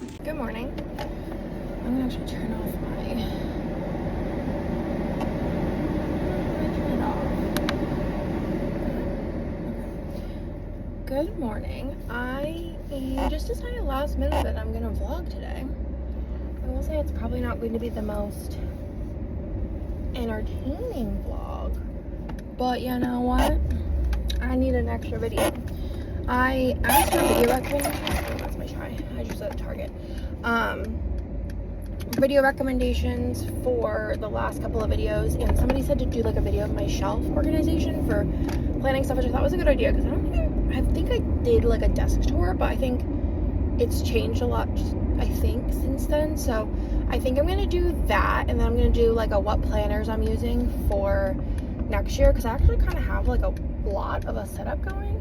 Good morning. I'm gonna actually turn off my turn it off. Good morning. I just decided last minute that I'm gonna vlog today. I will say it's probably not going to be the most entertaining vlog, but you know what? I need an extra video. I asked for video recommendations. Oh, that's my try. I just at Target. Video recommendations for the last couple of videos, and somebody said to do like a video of my shelf organization for planning stuff, which I thought was a good idea because I think I did like a desk tour, but I think it's changed a lot, I think, since then. So I think I'm gonna do that, and then I'm gonna do like a what planners I'm using for next year, because I actually kind of have like a lot of a setup going.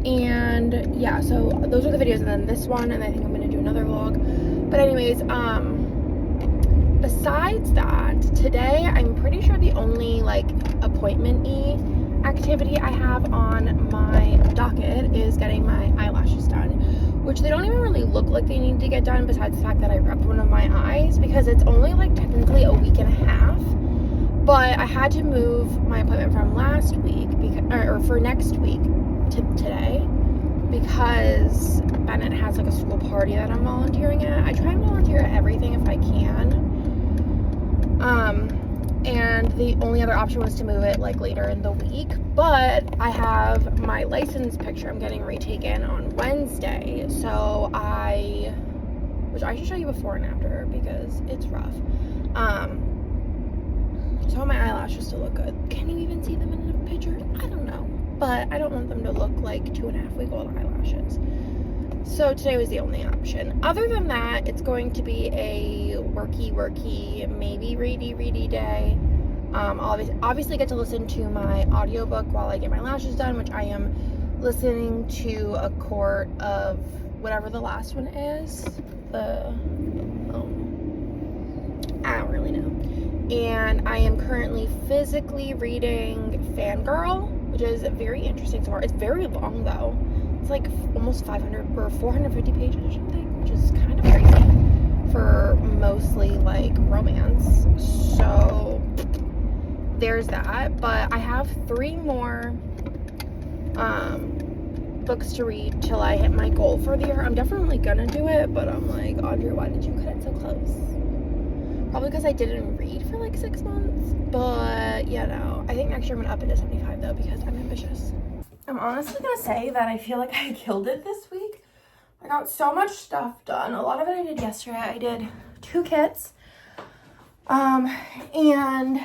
And yeah, so those are the videos, and then this one, and I think I'm gonna do another vlog. But anyways, besides that, today I'm pretty sure the only like appointment-y activity I have on my docket is getting my eyelashes done, which they don't even really look like they need to get done, besides the fact that I rubbed one of my eyes, because it's only like technically a week and a half. But I had to move my appointment from last week, or for next week, to today, because Bennett has like a school party that I'm volunteering at. I try and volunteer at everything if I can. And the only other option was to move it like later in the week. But I have my license picture I'm getting retaken on Wednesday. So which I should show you before and after because it's rough. So I want my eyelashes to look good. Can you even see them in a picture? I don't know. But I don't want them to look like 2.5-week-old eyelashes. So today was the only option. Other than that, it's going to be a worky, maybe ready day. Obviously get to listen to my audiobook while I get my lashes done, which I am listening to A Court of whatever the last one is. I don't really know. And I am currently physically reading Fangirl, which is very interesting so far. It's very long though. It's like almost 500 or 450 pages or something, which is kind of crazy for mostly like romance. So there's that. But I have 3 more books to read till I hit my goal for the year. I'm definitely gonna do it, but I'm like, Andrea, why did you cut it so close? Probably because I didn't read for like 6 months, but you know, I think next year I'm gonna up it to 75 though because I'm ambitious. I'm honestly gonna say that I feel like I killed it this week. I got so much stuff done. A lot of it I did yesterday. I did 2 kits, and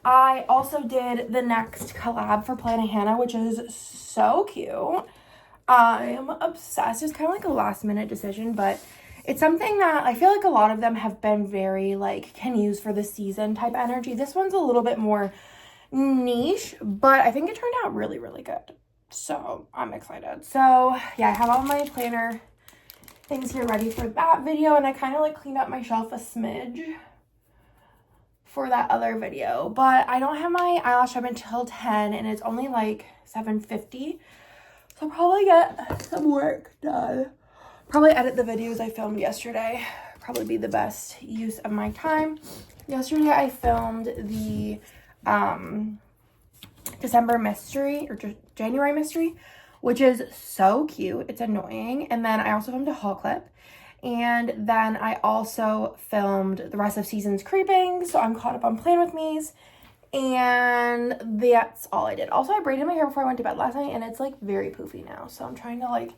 I also did the next collab for Planet Hannah, which is so cute. I'm obsessed. It's kind of like a last minute decision, but it's something that I feel like a lot of them have been very like can use for the season type energy. This one's a little bit more niche, but I think it turned out really, really good. So I'm excited. So yeah, I have all my planner things here ready for that video, and I kind of like cleaned up my shelf a smidge for that other video. But I don't have my eyelash job until 10, and it's only like 7:50. So I'll probably get some work done. Probably edit the videos I filmed yesterday. Probably be the best use of my time. Yesterday I filmed the December mystery or January mystery, which is so cute. It's annoying. And then I also filmed a haul clip. And then I also filmed the rest of Seasons Creeping. So I'm caught up on Plan With Me's. And that's all I did. Also, I braided my hair before I went to bed last night, and it's like very poofy now. So I'm trying to like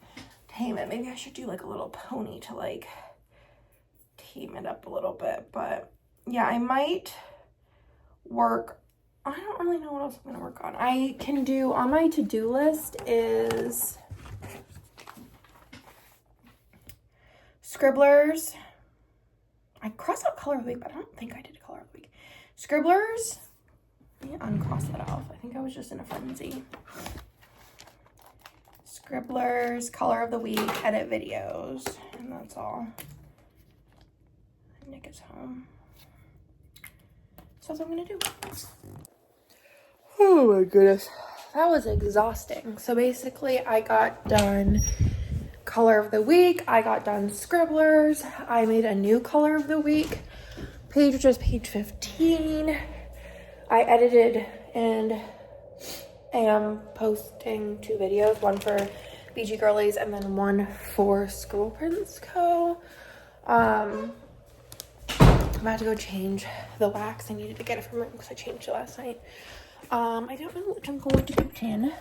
tame it. Maybe I should do like a little pony to like tame it up a little bit. But yeah, I might work. I don't really know what else I'm gonna work on. I can do on my to-do list is Scribblers. I crossed out color of the week, but I don't think I did color of the week. Scribblers. Let me uncross that off. I think I was just in a frenzy. Scribblers, color of the week, edit videos, and that's all. Nick is home. So that's what I'm gonna do. Oh my goodness. That was exhausting. So basically I got done color of the week. I got done Scribblers. I made a new color of the week page, which is page 15. I edited and am posting 2 videos, one for BG Girlies and then one for Scribble Prints Co. I'm about to go change the wax. I needed to get it from it because I changed it last night. I don't know what I'm going to put in.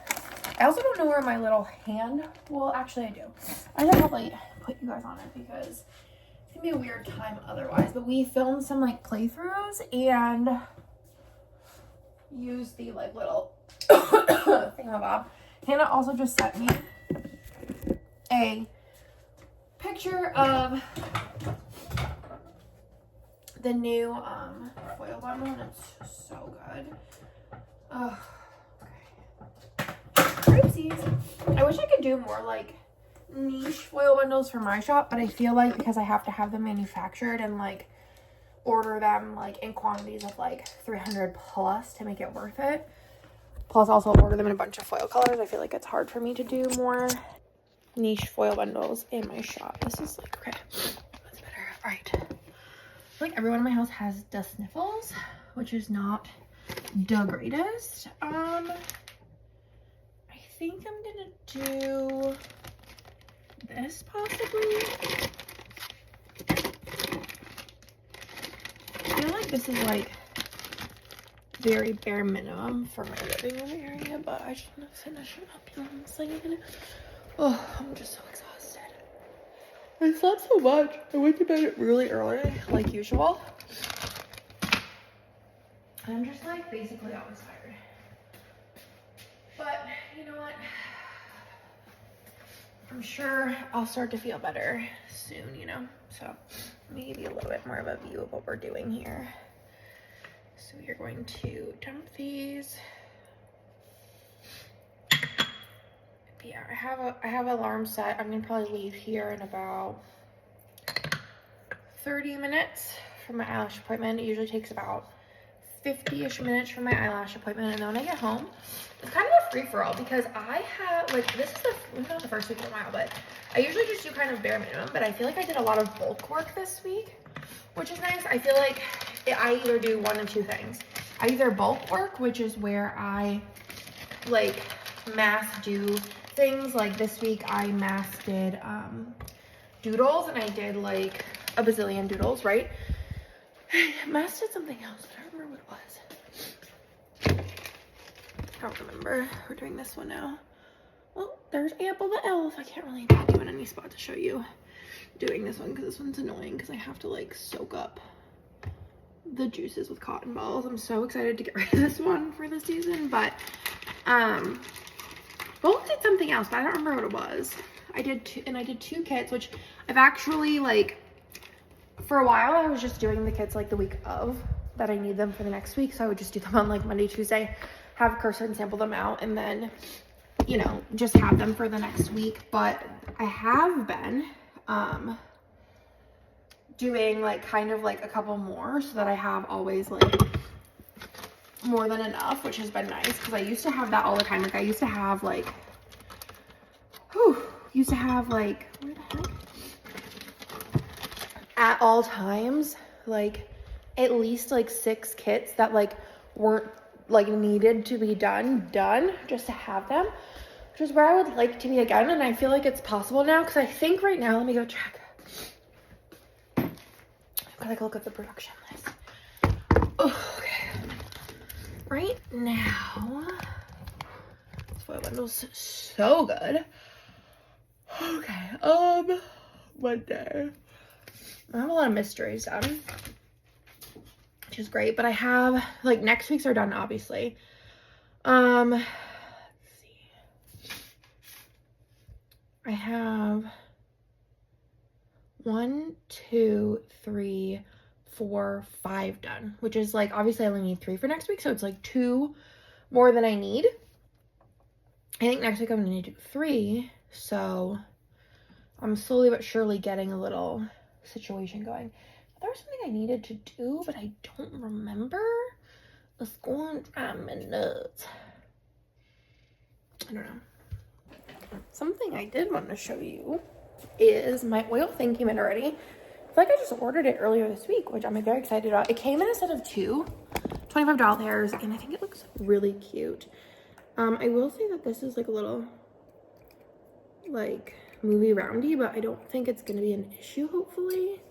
I also don't know where my little hand, well, actually I do. I should probably put you guys on it because it's gonna be a weird time otherwise. But we filmed some like playthroughs and used the like little thingamabob. Hannah also just sent me a picture of the new foil bundle, and it's so good. Oh, okay. Oopsies. I wish I could do more like niche foil bundles for my shop, but I feel like because I have to have them manufactured and like order them like in quantities of like 300 plus to make it worth it, plus also order them in a bunch of foil colors, I feel like it's hard for me to do more niche foil bundles in my shop. This is like, okay, that's better. All right. I feel like everyone in my house has dust sniffles, which is not the greatest. I think I'm gonna do this possibly. I feel like this is like very bare minimum for my living room area, but I just want to finish it up. You know what I'm saying? Oh, I'm just so exhausted. I slept so much. I went to bed really early, like usual. I'm just like basically always tired. But you know what? I'm sure I'll start to feel better soon, you know? So maybe a little bit more of a view of what we're doing here. So we are going to dump these. Yeah, I have alarm set. I'm gonna probably leave here in about 30 minutes for my eyelash appointment. It usually takes about 50-ish minutes for my eyelash appointment, and then when I get home, it's kind of a free-for-all because I have like this is not the first week in a while, but I usually just do kind of bare minimum. But I feel like I did a lot of bulk work this week, which is nice. I feel like I either do one of two things. I either bulk work, which is where I like mass do things. Like this week I mass did doodles, and I did like a bazillion doodles, right? Mass did something else, but I don't remember what it was. I don't remember. We're doing this one now. Well, there's Apple the elf. I can't really put you in any spot to show you doing this one because this one's annoying because I have to like soak up the juices with cotton balls. I'm so excited to get rid of this one for the season, but both did something else, but I don't remember what it was. I did two kits, which I've actually like for a while I was just doing the kits like the week of that I need them for the next week, so I would just do them on like Monday, Tuesday, have Kirsten sample them out, and then you know just have them for the next week. But I have been doing like kind of like a couple more so that I have always like more than enough, which has been nice because I used to have that all the time. Like I used to have like where the heck? At all times, like at least like 6 kits that like weren't like needed to be done just to have them, which is where I would like to be again. And I feel like it's possible now because I think right now, let me go check. I've got to look at the production list. Oh, okay. Right now, this foil bundle's so good. Okay, Monday. I have a lot of mysteries done, which is great, but I have like next week's are done obviously. Let's see. I have 1, 2, 3, 4, 5 done, which is like obviously I only need 3 for next week, so it's like 2 more than I need. I think next week I'm gonna need to do 3, so I'm slowly but surely getting a little situation going. There was something I needed to do, but I don't remember. It's going to drive me nuts. I don't know. Something I did want to show you is my oil thing came in already. I feel like I just ordered it earlier this week, which I'm very excited about. It came in a set of two, $25, and I think it looks really cute. I will say that this is like a little like movie roundy, but I don't think it's gonna be an issue, hopefully.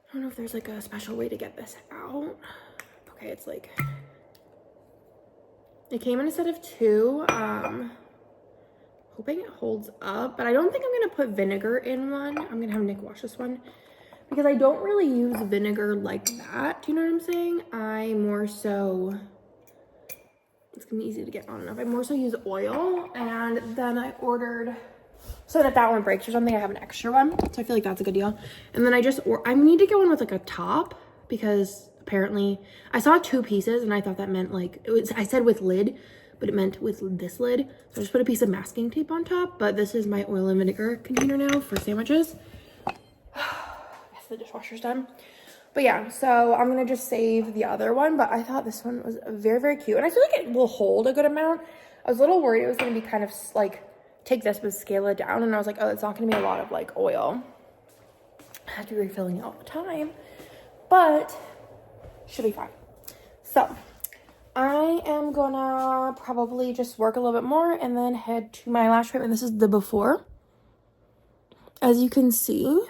I don't know if there's like a special way to get this out. Okay, it's like, it came in a set of two. Hoping it holds up, but I don't think I'm gonna put vinegar in one. I'm gonna have Nick wash this one because I don't really use vinegar like that. Do you know what I'm saying? I more so, it's gonna be easy to get on enough. I more so use oil, and then I ordered, so that if that one breaks or something, I have an extra one. So I feel like that's a good deal. And then I need to get one with like a top, because apparently I saw 2 pieces and I thought that meant like, I said with lid, but it meant with this lid. So I just put a piece of masking tape on top, but this is my oil and vinegar container now for sandwiches. Yes, the dishwasher's done. But yeah, so I'm gonna just save the other one, but I thought this one was very, very cute. And I feel like it will hold a good amount. I was a little worried it was gonna be kind of like, take this but scale it down. And I was like, oh, it's not gonna be a lot of like oil. I have to be refilling it all the time, but should be fine. So I am gonna probably just work a little bit more and then head to my lash treatment. This is the before. As you can see,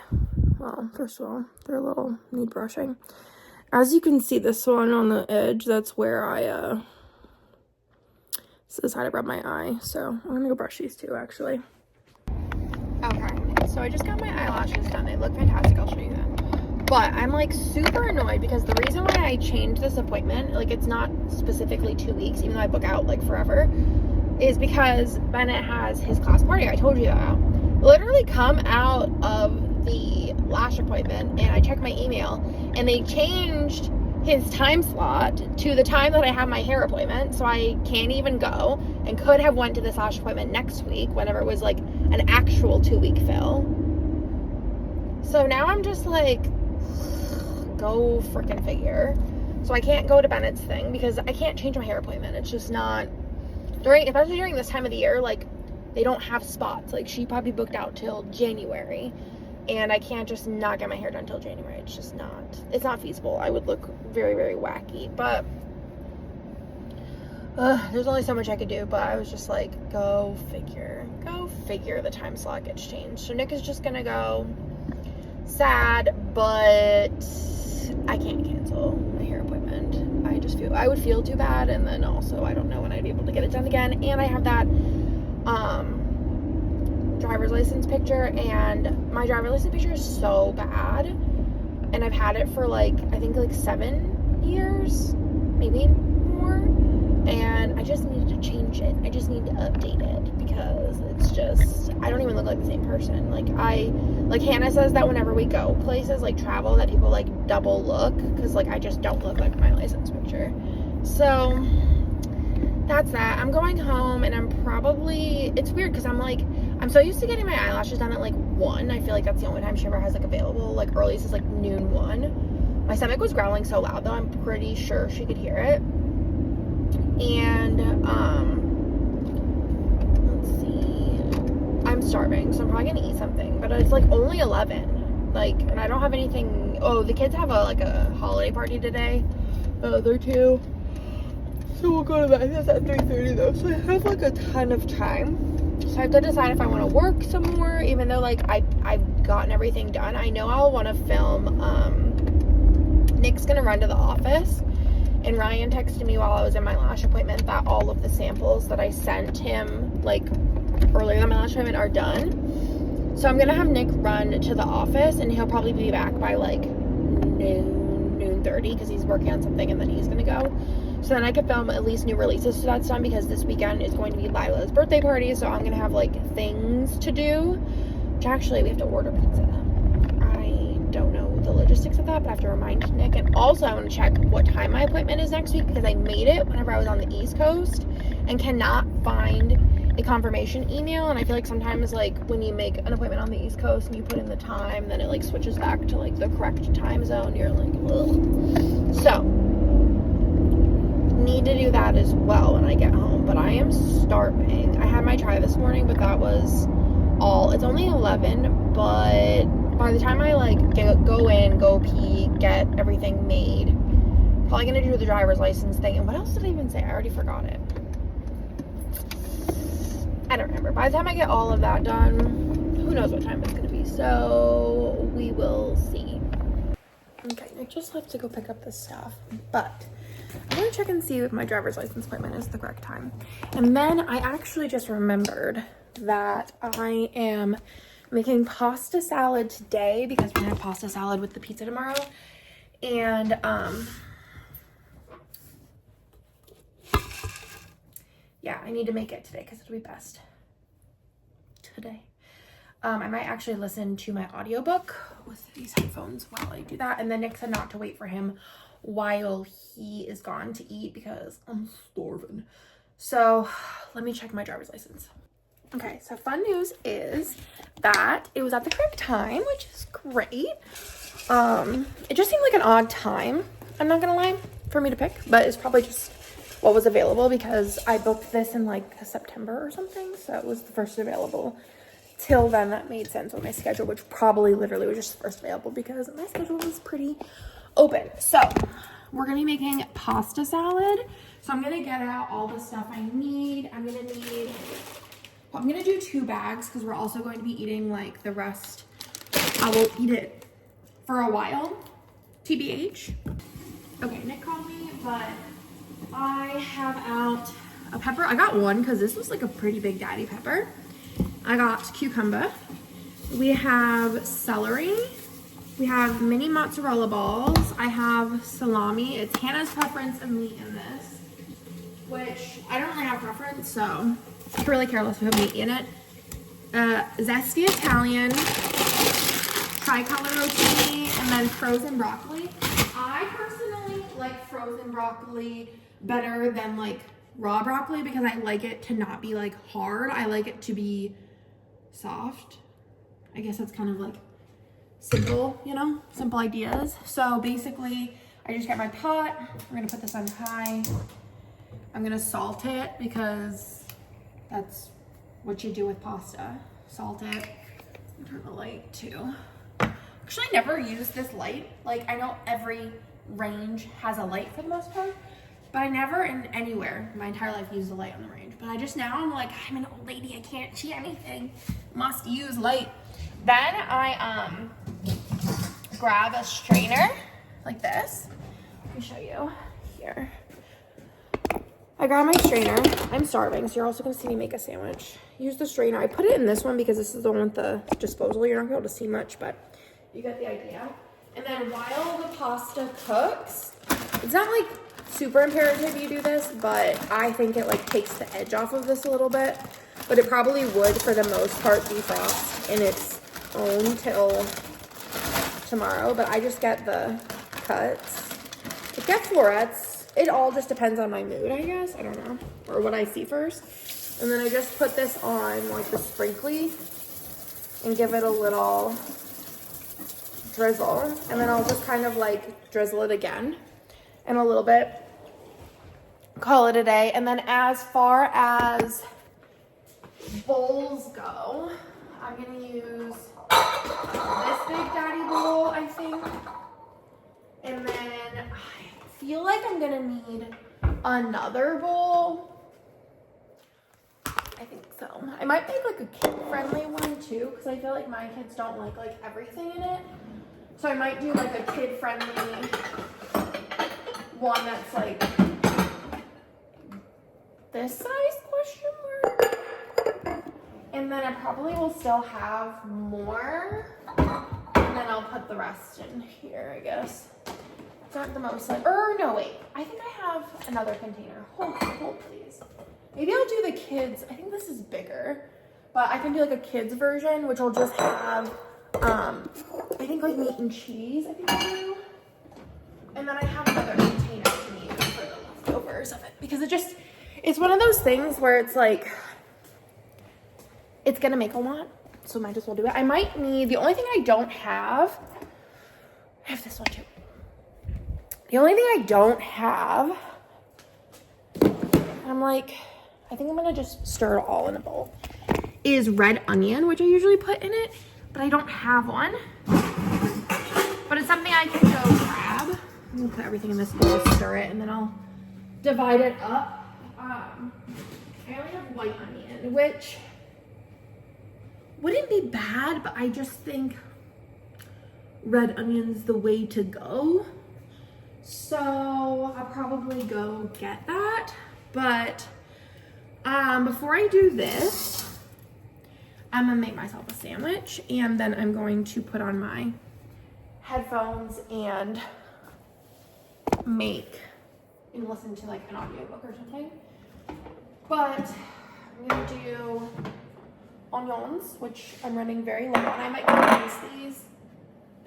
well, first of all, they're a little need brushing. As you can see, this one on the edge, that's where this is the side I rub my eye. So I'm gonna go brush these two actually. Okay, so I just got my eyelashes done. They look fantastic, I'll show you that. But I'm like super annoyed because the reason why I changed this appointment, like it's not specifically 2 weeks, even though I book out like forever, is because Bennett has his class party. I told you that. Literally come out of the lash appointment and I checked my email and they changed his time slot to the time that I have my hair appointment. So I can't even go and could have went to this lash appointment next week whenever it was like an actual 2-week fill. So now I'm just like, go freaking figure. So I can't go to Bennett's thing because I can't change my hair appointment. It's just not especially during this time of the year, like they don't have spots. Like she probably booked out till January and I can't just not get my hair done till January. It's just it's not feasible. I would look very, very wacky, but there's only so much I could do. But I was just like, go figure the time slot gets changed. So Nick is just gonna go. Sad, but I can't cancel my hair appointment. I would feel too bad, and then also I don't know when I'd be able to get it done again. And I have that driver's license picture, and my driver's license picture is so bad, and I've had it for like I think like 7 years, maybe more, and I just need to change it. I just need to update it because it's just, I don't even look like the same person. Like Hannah says that whenever we go places like travel that people like double look because like I just don't look like my license picture. So that's that. I'm going home and it's weird because I'm so used to getting my eyelashes done at like 1. I feel like that's the only time she ever has like available. Like earliest is like noon 1. My stomach was growling so loud though, I'm pretty sure she could hear it. And let's see, I'm starving, so I'm probably gonna eat something, but it's like only 11, like, and I don't have anything. Oh, the kids have a holiday party today, they're 2, so we'll go to that. It's at 3:30 though, so I have like a ton of time. So I have to decide if I want to work some more, even though like I've gotten everything done. I know I'll want to film. Nick's gonna run to the office. And Ryan texted me while I was in my lash appointment that all of the samples that I sent him like earlier than my lash appointment are done. So I'm going to have Nick run to the office and he'll probably be back by like noon 30 because he's working on something and then he's going to go. So then I could film at least new releases so that's done because this weekend is going to be Lila's birthday party. So I'm going to have like things to do, which actually we have to order pizza. I don't know the logistics of that, but I have to remind Nick. And also I want to check what time my appointment is next week because I made it whenever I was on the East Coast and cannot find a confirmation email. And I feel like sometimes like when you make an appointment on the East Coast and you put in the time, then it like switches back to like the correct time zone. You're like, ugh. So need to do that as well when I get home. But I am starving. I had my chai this morning, but that was all. It's only only 11, but by the time I like go in, go pee, get everything made, probably gonna do the driver's license thing. And what else did I even say? I already forgot it. I don't remember. By the time I get all of that done, who knows what time it's gonna be. So we will see. Okay, I just left to go pick up this stuff, but I'm gonna check and see if my driver's license appointment is the correct time. And then I actually just remembered that I am making pasta salad today because we're gonna have pasta salad with the pizza tomorrow. And yeah, I need to make it today because it'll be best today. I might actually listen to my audiobook with these headphones while I do that. And then Nick said not to wait for him while he is gone to eat because I'm starving. So let me check my driver's license. Okay, so fun news is that it was at the correct time, which is great. It just seemed like an odd time, I'm not gonna lie, for me to pick, but it's probably just what was available because I booked this in like September or something, so it was the first available. Till then, that made sense with my schedule, which probably literally was just the first available because my schedule was pretty open. So we're gonna be making pasta salad. So I'm gonna get out all the stuff I need. I'm gonna do 2 bags because we're also going to be eating like the rest. I will eat it for a while, TBH. Okay, Nick called me, but I have out a pepper. I got one because this was like a pretty big daddy pepper. I got cucumber. We have celery. We have mini mozzarella balls. I have salami. It's Hannah's preference of meat in this, which I don't really have preference, so I could really care less if I have meat in it. Zesty Italian, tricolor rotini, and then frozen broccoli. I personally like frozen broccoli better than like raw broccoli because I like it to not be like hard. I like it to be soft. I guess that's kind of like simple, you know, simple ideas. So basically I just got my pot. We're gonna put this on high. I'm gonna salt it because that's what you do with pasta. Salt it. Turn the light too. Actually, I never used this light. Like, I know every range has a light for the most part, but I never in anywhere my entire life used a light on the range. But I just now I'm like, I'm an old lady, I can't see anything. Must use light. Then I grab a strainer like this. Let me show you here. I grab my strainer. I'm starving, so you're also gonna see me make a sandwich. Use the strainer. I put it in this one because this is the one with the disposal. You're not gonna be able to see much, but you get the idea. And then while the pasta cooks, it's not like super imperative you do this, but I think it like takes the edge off of this a little bit. But it probably would, for the most part, defrost in its own till tomorrow. But I just get the cuts. It gets florets. It all just depends on my mood, I guess. I don't know. Or what I see first. And then I just put this on like the sprinkly and give it a little drizzle. And then I'll just kind of like drizzle it again and a little bit. Call it a day. And then as far as bowls go, I'm gonna use this big daddy bowl, I think. And then I feel like I'm gonna need another bowl. I think so. I might make like a kid-friendly one too, because I feel like my kids don't like everything in it. So I might do like a kid-friendly one that's like this size, question mark. And then I probably will still have more. And then I'll put the rest in here, I guess. It's not the most like, no, wait. I think I have another container. Hold please. Maybe I'll do the kids. I think this is bigger, but I can do like a kids version, which will just have, I think like meat and cheese, I think I'll do. And then I have another container to use for the leftovers of it, because it's one of those things where it's like, it's gonna make a lot, so might as well do it. I might need, the only thing I don't have, I have this one too. The only thing I don't have, I'm like, I think I'm gonna just stir it all in a bowl, is red onion, which I usually put in it, but I don't have one. But it's something I can go grab. I'm gonna put everything in this bowl, stir it, and then I'll divide it up. I only have white onion, which wouldn't be bad, but I just think red onion's the way to go. So I'll probably go get that. But before I do this, I'm gonna make myself a sandwich, and then I'm going to put on my headphones and listen to like an audiobook or something. But I'm gonna do onions, which I'm running very low on. I might replace these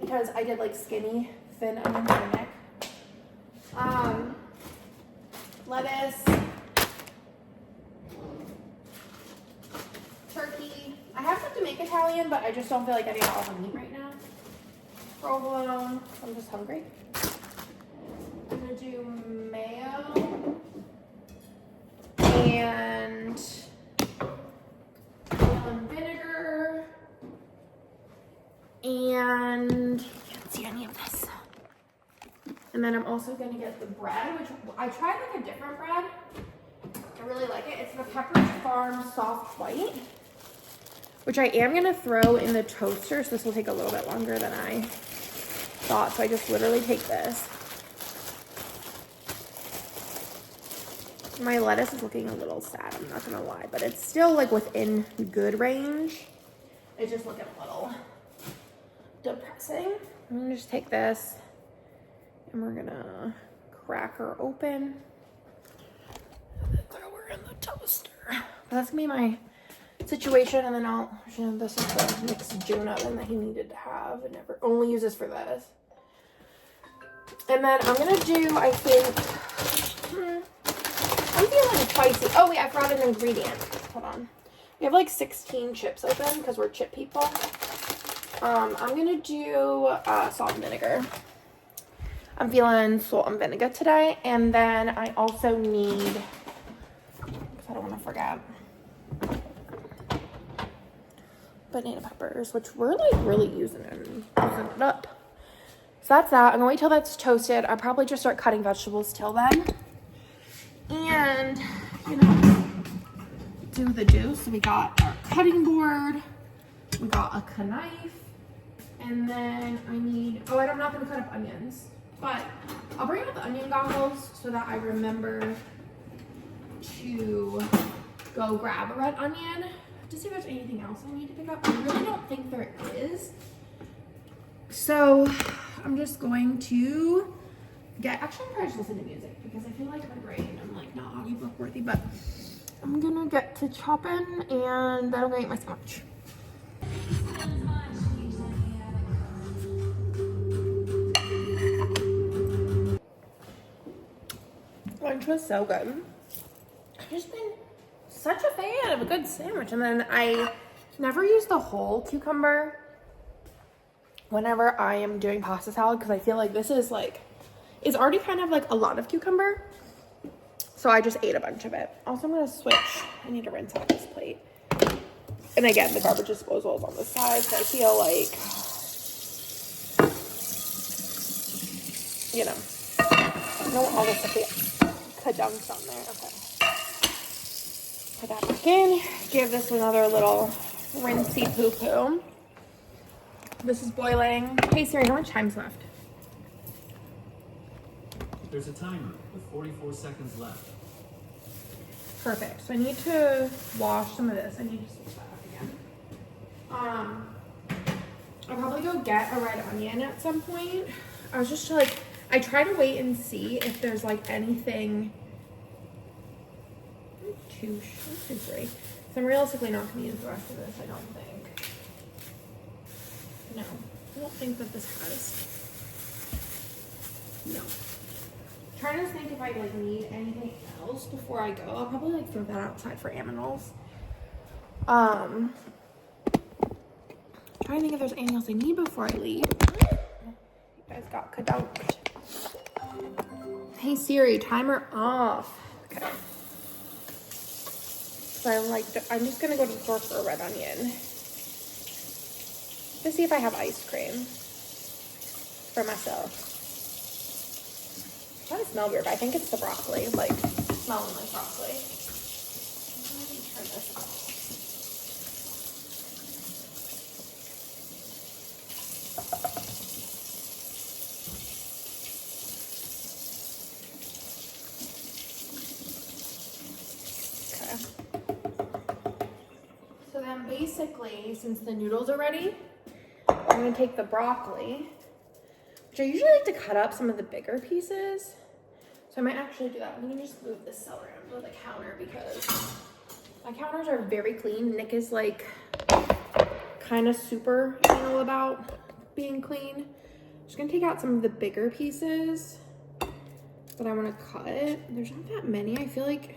because I did like skinny, thin onion for Nick. Lettuce, turkey. I have stuff to make Italian, but I just don't feel like getting all the meat right now. Provolone. I'm just hungry. I'm gonna do mayo and oil and vinegar, and can't see any of this. And then I'm also gonna get the bread, which I tried like a different bread. I really like it. It's the Pepperidge Farm soft white, which I am gonna throw in the toaster, so this will take a little bit longer than I thought. So I just literally take this. My lettuce is looking a little sad, I'm not gonna lie, but it's still like within good range. It's just looking a little depressing. I'm gonna just take this and we're gonna crack her open and then throw her in the toaster. But that's gonna be my situation, and then this is the mixed June oven that he needed to have and never only uses for this. And then I'm gonna do, I think, I'm feeling spicy. Oh wait, I forgot an ingredient. Hold on. We have like 16 chips open because we're chip people. I'm gonna do salt and vinegar. I'm feeling salt and vinegar today. And then I also need, because I don't want to forget, banana peppers, which we're like really using it up. So that's that. I'm gonna wait till that's toasted. I'll probably just start cutting vegetables till then. And, you know, do the juice. So we got our cutting board, we got a knife, and then I need, I'm not gonna cut up onions, but I'll bring out the onion goggles so that I remember to go grab a red onion to see if there's anything else I need to pick up. I really don't think there is. So I'm just going to actually I'm probably just listen to music because I feel like my brain, I'm like not audiobook worthy, but I'm gonna get to chopping and then I'm gonna eat my sandwich. Lunch was so good. I've just been such a fan of a good sandwich, and then I never use the whole cucumber whenever I am doing pasta salad because I feel like this is like, it's already kind of like a lot of cucumber, so I just ate a bunch of it. Also, I'm gonna switch. I need to rinse out this plate. And again, the garbage disposal is on the side, so I feel like, you know, I don't want all this stuff to dunks on there. Okay. Put that back in. Give this another little rinsey poo-poo. This is boiling. Hey Siri, how much time's left? There's a timer with 44 seconds left. Perfect. So I need to wash some of this. I need to switch that up again. I'll probably go get a red onion at some point. I was just like, I try to wait and see if there's like anything too free. So I'm realistically not going to use the rest of this, I don't think. No, I don't think that this has. No. Trying to think if I like need anything else before I go. I'll probably like throw that outside for aminals. Trying to think if there's anything else I need before I leave. You guys got kadunked. Hey Siri, timer off. Okay. So I'm just gonna go to the store for a red onion. Let's see if I have ice cream for myself. That doesn't smell weird, but I think it's the broccoli, like smelling like broccoli. Let me turn this off. So then basically, since the noodles are ready, I'm gonna take the broccoli, which I usually like to cut up some of the bigger pieces. So I might actually do that. I'm gonna just move this celery onto the counter because my counters are very clean. Nick is like kind of super anal about being clean. I'm just gonna take out some of the bigger pieces that I wanna cut. There's not that many, I feel like.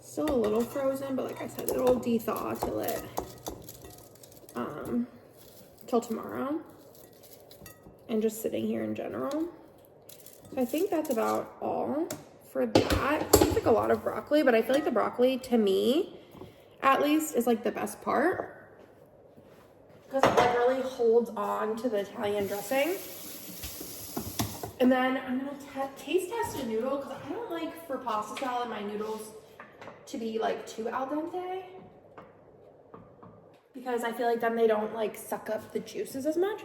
Still a little frozen, but like I said, it'll de-thaw till tomorrow, and just sitting here in general. So I think that's about all for that. It seems like a lot of broccoli, but I feel like the broccoli, to me, at least, is like the best part because it like really holds on to the Italian dressing. And then I'm gonna taste test a noodle because I don't like for pasta salad my noodles to be like too al dente, because I feel like then they don't like suck up the juices as much.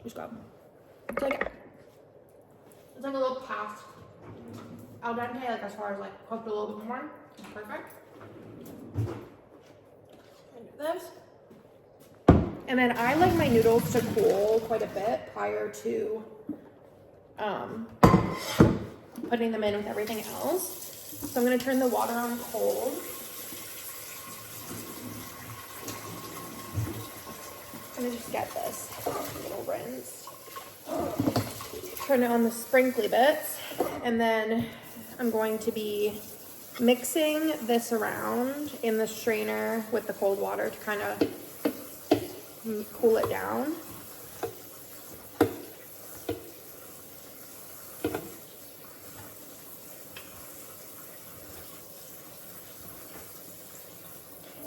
Just go. It's like a little past al dente, like as far as like cooked a little bit more. It's perfect. And do this. And then I like my noodles to cool quite a bit prior to putting them in with everything else. So I'm gonna turn the water on cold. I'm gonna just get this a little rinsed. Turn it on the sprinkly bits. And then I'm going to be mixing this around in the strainer with the cold water to kind of cool it down.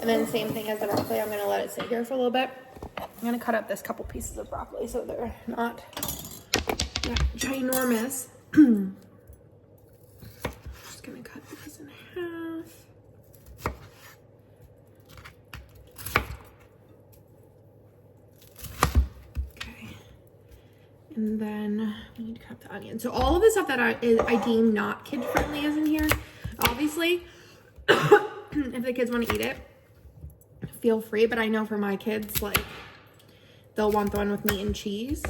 And then same thing as the broccoli, I'm gonna let it sit here for a little bit. I'm gonna cut up this couple pieces of broccoli so they're not ginormous. Just gonna cut these in half. And then we need to cut the onion. So all of the stuff that I deem not kid friendly is in here. Obviously, if the kids want to eat it, feel free. But I know for my kids, like, they'll want the one with meat and cheese.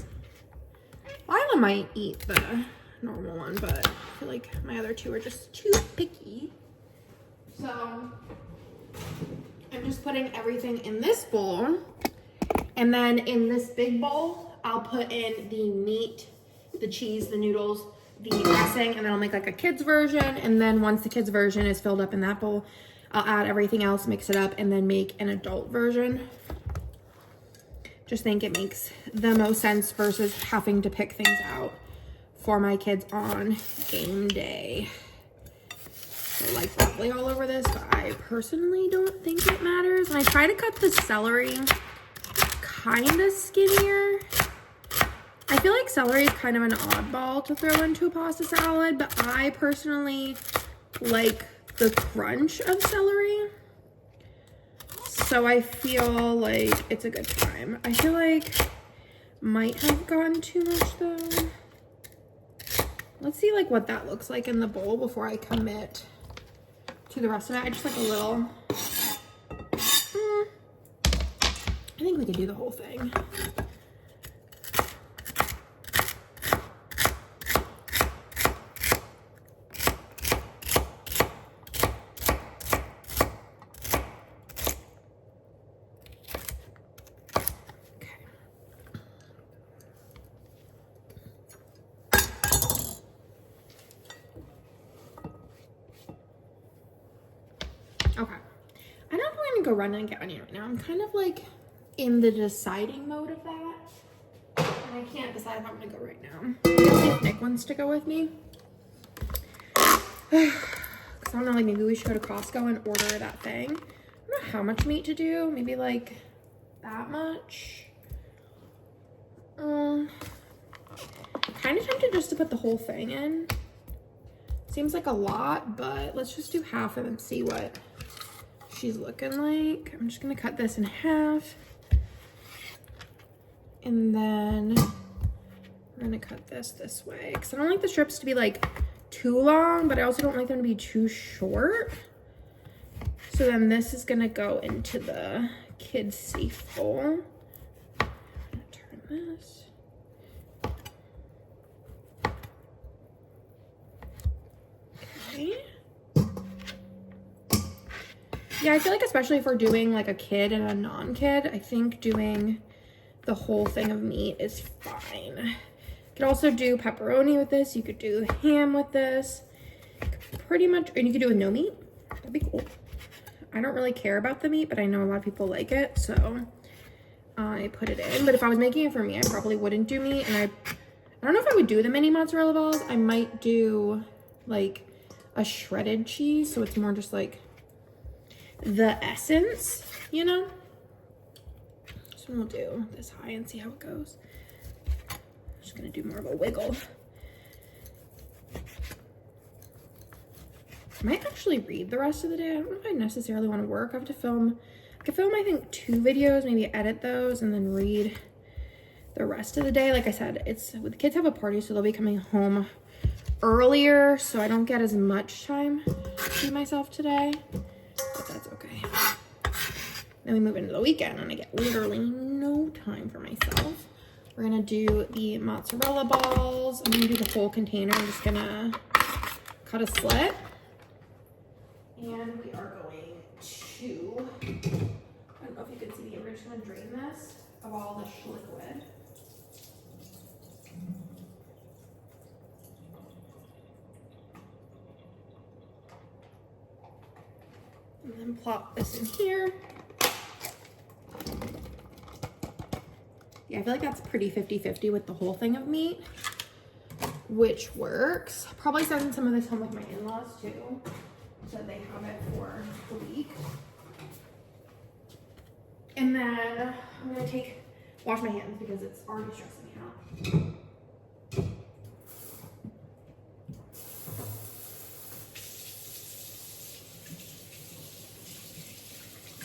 Lila might eat the normal one, but I feel like my other two are just too picky. So I'm just putting everything in this bowl. And then in this big bowl, I'll put in the meat, the cheese, the noodles, the dressing, and then I'll make like a kid's version. And then once the kid's version is filled up in that bowl, I'll add everything else, mix it up, and then make an adult version. Just think it makes the most sense versus having to pick things out for my kids on game day. So like broccoli all over this, but I personally don't think it matters. And I try to cut the celery kind of skinnier. I feel like celery is kind of an oddball to throw into a pasta salad, but I personally like the crunch of celery. So I feel like it's a good time. I feel like might have gone too much though. Let's see like what that looks like in the bowl before I commit to the rest of it. I just like a little. I think we could do the whole thing. Okay. I don't know if I'm gonna go run and get onion right now. I'm kind of like in the deciding mode of that. And I can't decide if I'm gonna go right now. Maybe I'll see if Nick wants to go with me. Because I don't know, like maybe we should go to Costco and order that thing. I don't know how much meat to do. Maybe like that much. Kind of tempted just to put the whole thing in. Seems like a lot, but let's just do half and then see what she's looking like. I'm just gonna cut this in half. And then we're gonna cut this way. Because I don't like the strips to be like too long, but I also don't like them to be too short. So then this is gonna go into the kids' safe bowl. I'm gonna turn this. Okay. Yeah, I feel like especially if we're doing like a kid and a non-kid, I think doing the whole thing of meat is fine. You could also do pepperoni with this. You could do ham with this. Pretty much, and you could do it with no meat. That'd be cool. I don't really care about the meat, but I know a lot of people like it, so I put it in. But if I was making it for me, I probably wouldn't do meat. And I don't know if I would do the mini mozzarella balls. I might do like a shredded cheese, so it's more just like the essence, you know? So we'll do this high and see how it goes. I'm just gonna do more of a wiggle. I might actually read the rest of the day. I don't know if I necessarily want to work. I have to film, I could film I think 2 videos, maybe edit those and then read the rest of the day. Like I said, it's the kids have a party, so they'll be coming home earlier, so I don't get as much time to myself today, but that's okay. Then we move into the weekend and I get literally no time for myself. We're gonna do the mozzarella balls. I'm gonna do the whole container. I'm just gonna cut a slit. And we are going to, I don't know if you can see the original and drain this of all the liquid. And then plop this in here. Yeah, I feel like that's pretty 50-50 with the whole thing of meat, which works. Probably send some of this home with my in-laws too, so they have it for a week. And then I'm gonna wash my hands because it's already stressing me out.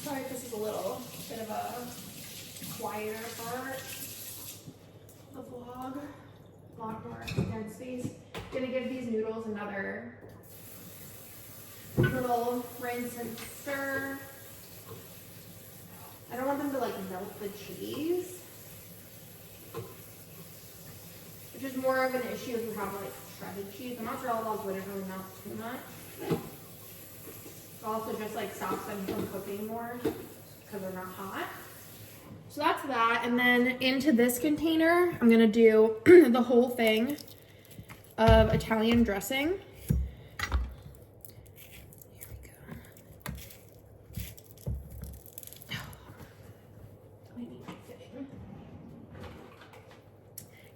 Sorry if this is a little bit of a quieter part of the vlog. A lot more dead space. Gonna give these noodles another little rinse and stir. I don't want them to like melt the cheese, which is more of an issue if you have like shredded cheese. The mozzarella balls wouldn't really melt too much. It also just like stops them from cooking more because they're not hot. So that's that. And then into this container, I'm gonna do the whole thing of Italian dressing.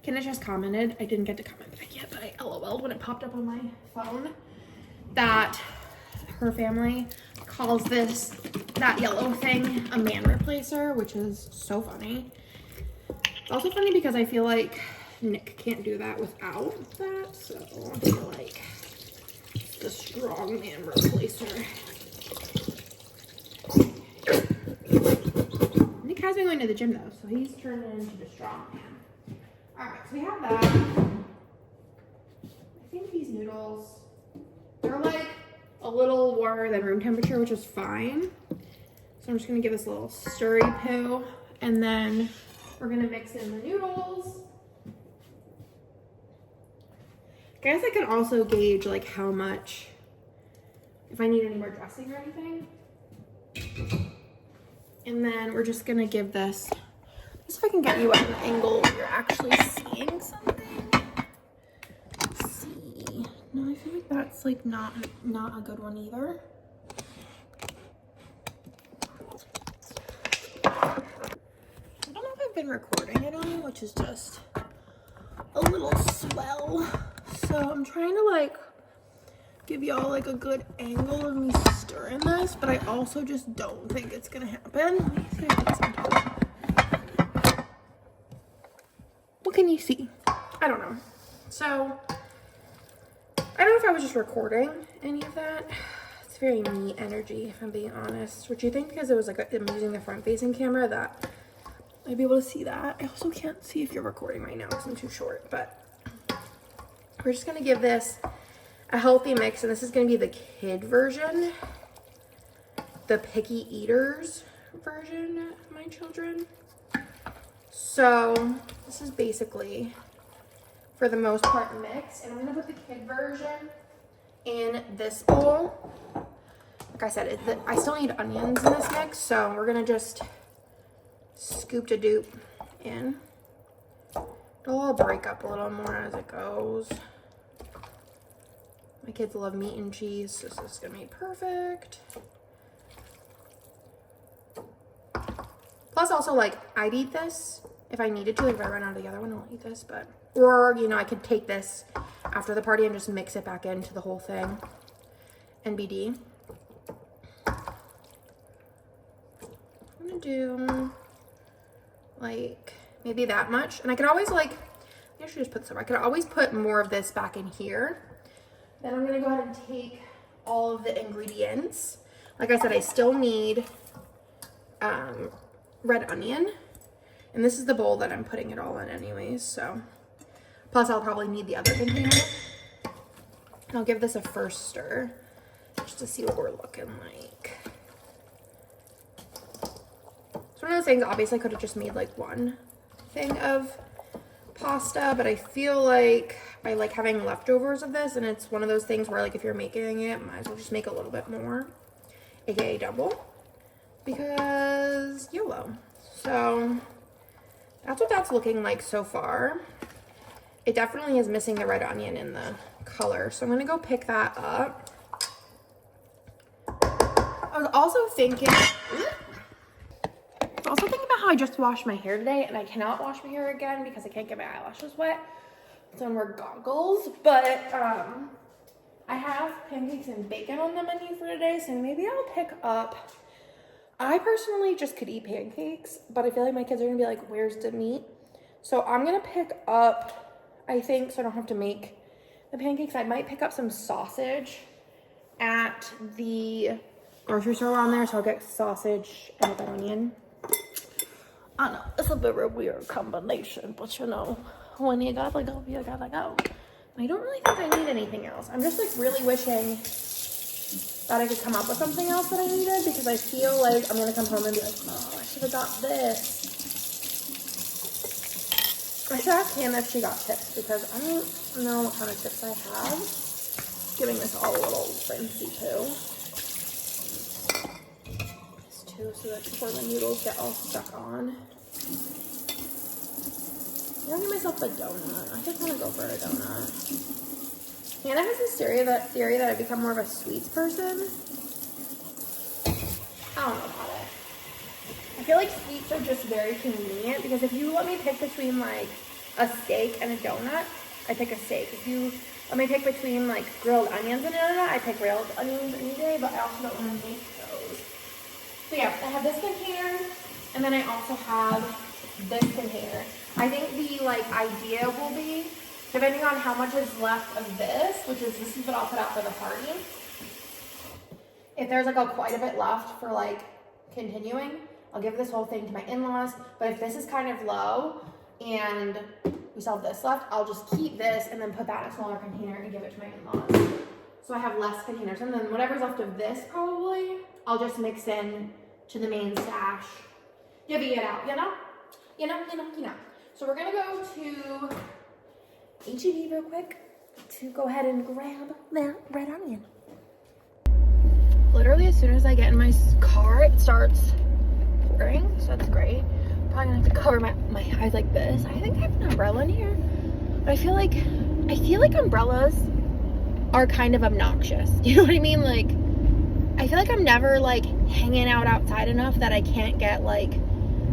Kenneth just commented, I didn't get to comment back yet, but I LOL'd when it popped up on my phone, that her family calls that yellow thing a man replacer, which is so funny. It's also funny because I feel like Nick can't do that without that, so I feel like the strong man replacer. Nick has been going to the gym though, so he's turned into the strong man. Alright, so we have that. I think these noodles, they're like a little warmer than room temperature, which is fine. So I'm just gonna give this a little stirry poo, and then we're gonna mix in the noodles. I guess I can also gauge like how much, if I need any more dressing or anything. And then we're just gonna give this, see if I can get you at an angle where you're actually seeing something. Let's see. No, I feel like that's like not a good one either. I don't know if I've been recording it on, which is just little swell. So I'm trying to like give y'all like a good angle of me stirring this, but I also just don't think it's gonna happen. Let me see if I can see on top. What can you see? I don't know. So I don't know if I was just recording any of that. It's very me energy, if I'm being honest. Which you think because it was like I'm using the front facing camera that I'd be able to see that. I also can't see if you're recording right now because I'm too short, but we're just gonna give this a healthy mix, and this is gonna be the kid version, the picky eaters version of my children. So this is basically, for the most part, mixed, and I'm gonna put the kid version in this bowl. Like I said, I still need onions in this mix, so we're gonna just scoop to doop in. It'll all break up a little more as it goes. My kids love meat and cheese, so this is gonna be perfect. Plus also, like, I'd eat this if I needed to. Like, if I run out of the other one, I'll eat this, but, or, you know, I could take this after the party and just mix it back into the whole thing. NBD. I'm gonna do like maybe that much, and I could always like, I should just put some, I could always put more of this back in here. Then I'm gonna go ahead and take all of the ingredients. Like I said, I still need red onion, and this is the bowl that I'm putting it all in anyways, so plus I'll probably need the other container. And I'll give this a first stir just to see what we're looking like. It's one of those things, obviously I could have just made like one thing of pasta, but I feel like I like having leftovers of this, and it's one of those things where like if you're making it, might as well just make a little bit more, aka double, because YOLO. So that's what that's looking like so far. It definitely is missing the red onion in the color, so I'm gonna go pick that up. I was also thinking about how I just washed my hair today, and I cannot wash my hair again because I can't get my eyelashes wet. So I'm wearing goggles, but I have pancakes and bacon on the menu for today, so maybe I'll pick up. I personally just could eat pancakes, but I feel like my kids are gonna be like, where's the meat? So I'm gonna pick up, I think, so I don't have to make the pancakes, I might pick up some sausage at the grocery store around there, so I'll get sausage and red onion. I know, it's a very weird combination, but you know, when you gotta go, you gotta go. I don't really think I need anything else. I'm just like really wishing that I could come up with something else that I needed, because I feel like I'm gonna come home and be like, oh, I should have got this. I should ask Hannah if she got tips, because I don't know what kind of tips I have. Giving this all a little fancy too. This too, so that before the noodles get all stuck on. I'm gonna give myself a donut. I just want to go for a donut. Hannah has this theory that I've become more of a sweets person. I don't know about it. I feel like sweets are just very convenient, because if you let me pick between like a steak and a donut, I pick a steak. If you let me pick between like grilled onions and a donut, I pick grilled onions any day, but I also don't want to make those. So yeah, I have this container, and then I also have this container. I think the like idea will be, depending on how much is left of this, this is what I'll put out for the party. If there's like quite a bit left for like continuing, I'll give this whole thing to my in-laws. But if this is kind of low and we still have this left, I'll just keep this and then put that in a smaller container and give it to my in-laws. So I have less containers. And then whatever's left of this, probably, I'll just mix in to the main stash. Divvy it out, you know? You know. So we're gonna go to H-E-B real quick to go ahead and grab that red onion. Literally as soon as I get in my car, it starts pouring, so that's great. Probably gonna have to cover my eyes like this. I think I have an umbrella in here, but I feel like umbrellas are kind of obnoxious. You know what I mean? Like, I feel like I'm never like hanging out outside enough that I can't get like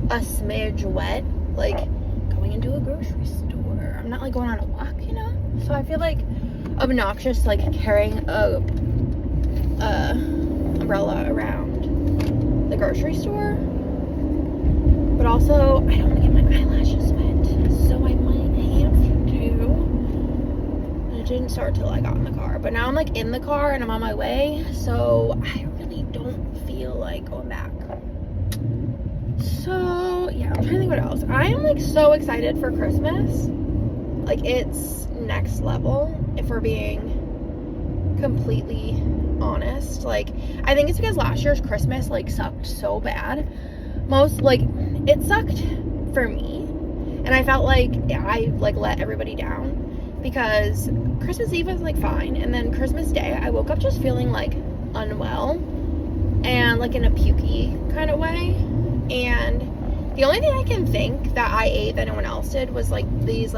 a smidge wet, like going into a grocery store. I'm not like going on a walk, you know? So I feel like obnoxious like carrying a umbrella around the grocery store. But also, I don't want to get my eyelashes wet, so I might have to. And it didn't start till I got in the car. But now I'm like in the car and I'm on my way, so I really don't feel like going back. So, yeah, I'm trying to think what else. I am like so excited for Christmas. Like, it's next level, if we're being completely honest. Like, I think it's because last year's Christmas like sucked so bad. It sucked for me, and I felt like I like let everybody down, because Christmas Eve was like fine, and then Christmas Day I woke up just feeling like unwell and like in a pukey kind of way. And the only thing I can think that I ate that no one else did was like this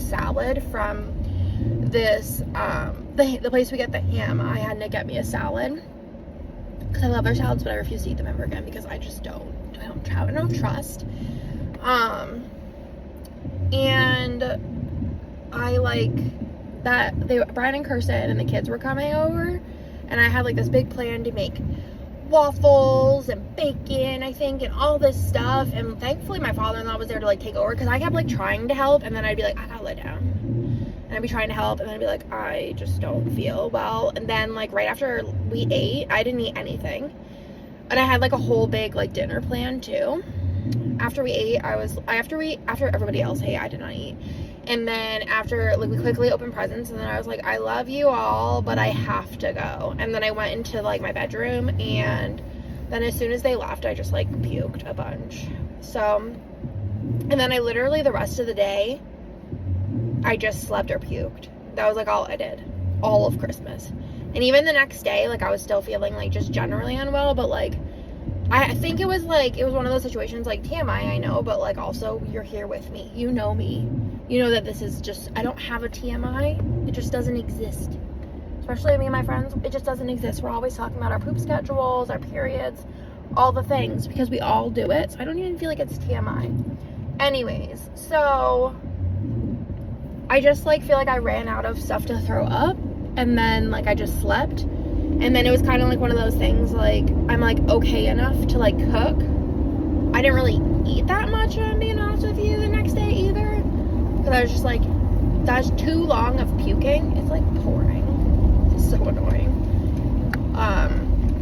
salad from this the place we get the ham. I had to get me a salad because I love their salads, but I refuse to eat them ever again because I just don't trust. And I like that Brian and Kirsten and the kids were coming over, and I had like this big plan to make waffles and bacon, I think, and all this stuff. And thankfully my father-in-law was there to like take over, because I kept like trying to help, and then I'd be like, I gotta let down, and I'd be trying to help, and then I'd be like, I just don't feel well. And then like right after we ate, I didn't eat anything, and I had like a whole big like dinner plan too. After we ate, after everybody else ate, I did not eat. And then after, like, we quickly opened presents, and then I was like, I love you all, but I have to go. And then I went into like my bedroom, and then as soon as they left, I just like puked a bunch. So, and then I literally the rest of the day, I just slept or puked. That was like all I did all of Christmas. And even the next day, like, I was still feeling like just generally unwell, but like I think it was one of those situations like TMI, I know, but like also you're here with me. You know me. You know that this is just, I don't have a TMI. It just doesn't exist. Especially me and my friends, it just doesn't exist. We're always talking about our poop schedules, our periods, all the things, because we all do it. So I don't even feel like it's TMI. Anyways, so I just like feel like I ran out of stuff to throw up, and then like I just slept. And then it was kind of like one of those things, like, I'm like okay enough to like cook. I didn't really eat that much, if I'm being honest with you, the next day either. Because I was just like, that's too long of puking. It's like pouring. It's so annoying.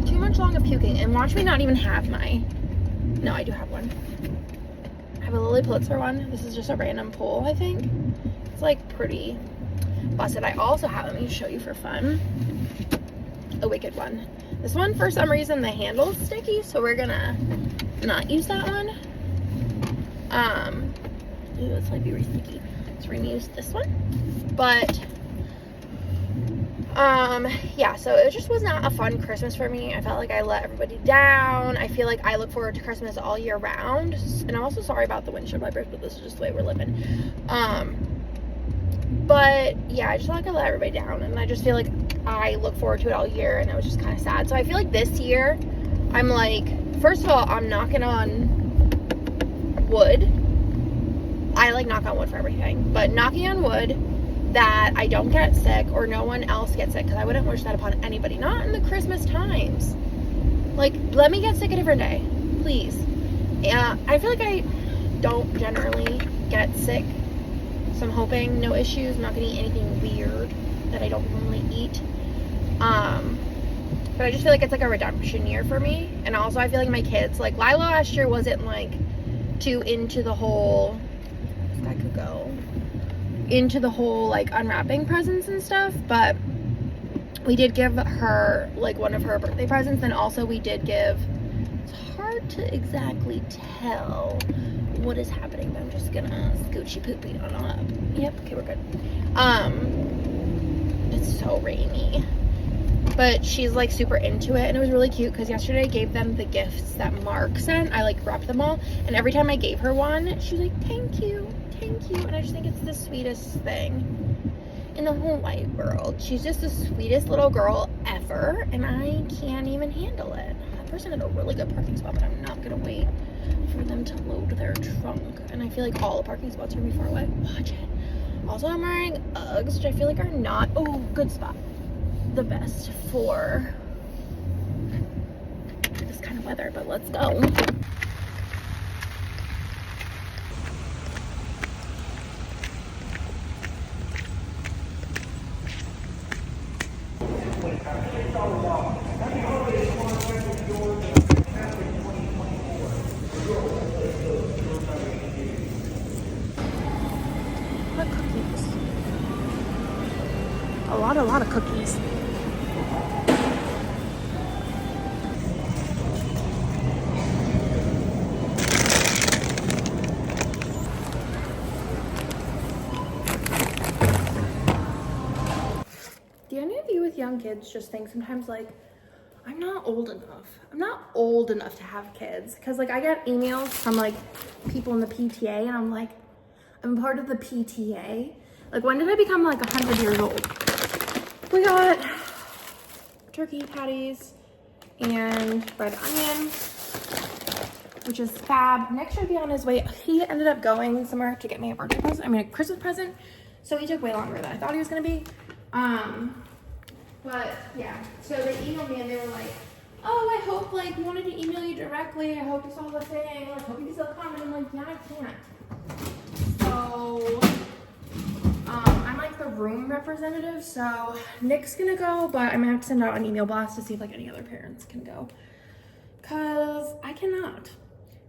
Too much long of puking. And watch me not even have no, I do have one. I have a Lily Pulitzer one. This is just a random pull, I think. It's like pretty busted. I also have, let me show you for fun, a Wicked one. This one, for some reason, the handle's sticky, so we're gonna not use that one. Ooh, this might be really sticky. So we're gonna use this one. But yeah, so it just was not a fun Christmas for me. I felt like I let everybody down. I feel like I look forward to Christmas all year round. And I'm also sorry about the windshield wipers, but this is just the way we're living. But yeah, I just feel like I let everybody down, and I just feel like I look forward to it all year, and it was just kind of sad. So I feel like this year, I'm like, first of all, I'm knocking on wood. I like knock on wood for everything, but knocking on wood that I don't get sick or no one else gets sick, because I wouldn't wish that upon anybody, not in the Christmas times. Like, let me get sick a different day, please. Yeah, I feel like I don't generally get sick, so I'm hoping no issues. I'm not gonna eat anything weird that I don't normally eat. But I just feel like it's like a redemption year for me. And also I feel like my kids, like Lila last year wasn't like too into the whole, I could go into the whole like unwrapping presents and stuff, but we did give her like one of her birthday presents, and also we did give, it's hard to exactly tell what is happening, but I'm just gonna scoochy poopy on up. Yep, okay, we're good. It's so rainy, but she's like super into it, and it was really cute because yesterday I gave them the gifts that Mark sent. I like wrapped them all, and every time I gave her one, she was like, thank you, and I just think it's the sweetest thing in the whole wide world. She's just the sweetest little girl ever, and I can't even handle it. That person had a really good parking spot, but I'm not gonna wait for them to load their trunk, and I feel like all the parking spots are gonna be far away. Watch it. Also, I'm wearing Uggs, which I feel like are not, oh, good spot, the best for this kind of weather, but let's go. What cookies? A lot of cookies. Do any of you with young kids just think sometimes like, I'm not old enough. I'm not old enough to have kids. Cause like I get emails from like people in the PTA and I'm like, I'm part of the PTA. Like when did I become like 100 years old? We got turkey patties and fried onion, which is fab. Nick should be on his way. He ended up going somewhere to get me a birthday present, I mean a Christmas present. So he took way longer than I thought he was gonna be. But yeah, so they emailed me and they were like, oh, I hope like we wanted to email you directly. I hope you saw the thing. I hope you can still come. And I'm like, yeah, I can't. So I'm like the room representative. So Nick's gonna go, but I'm gonna have to send out an email blast to see if like any other parents can go. Cause I cannot.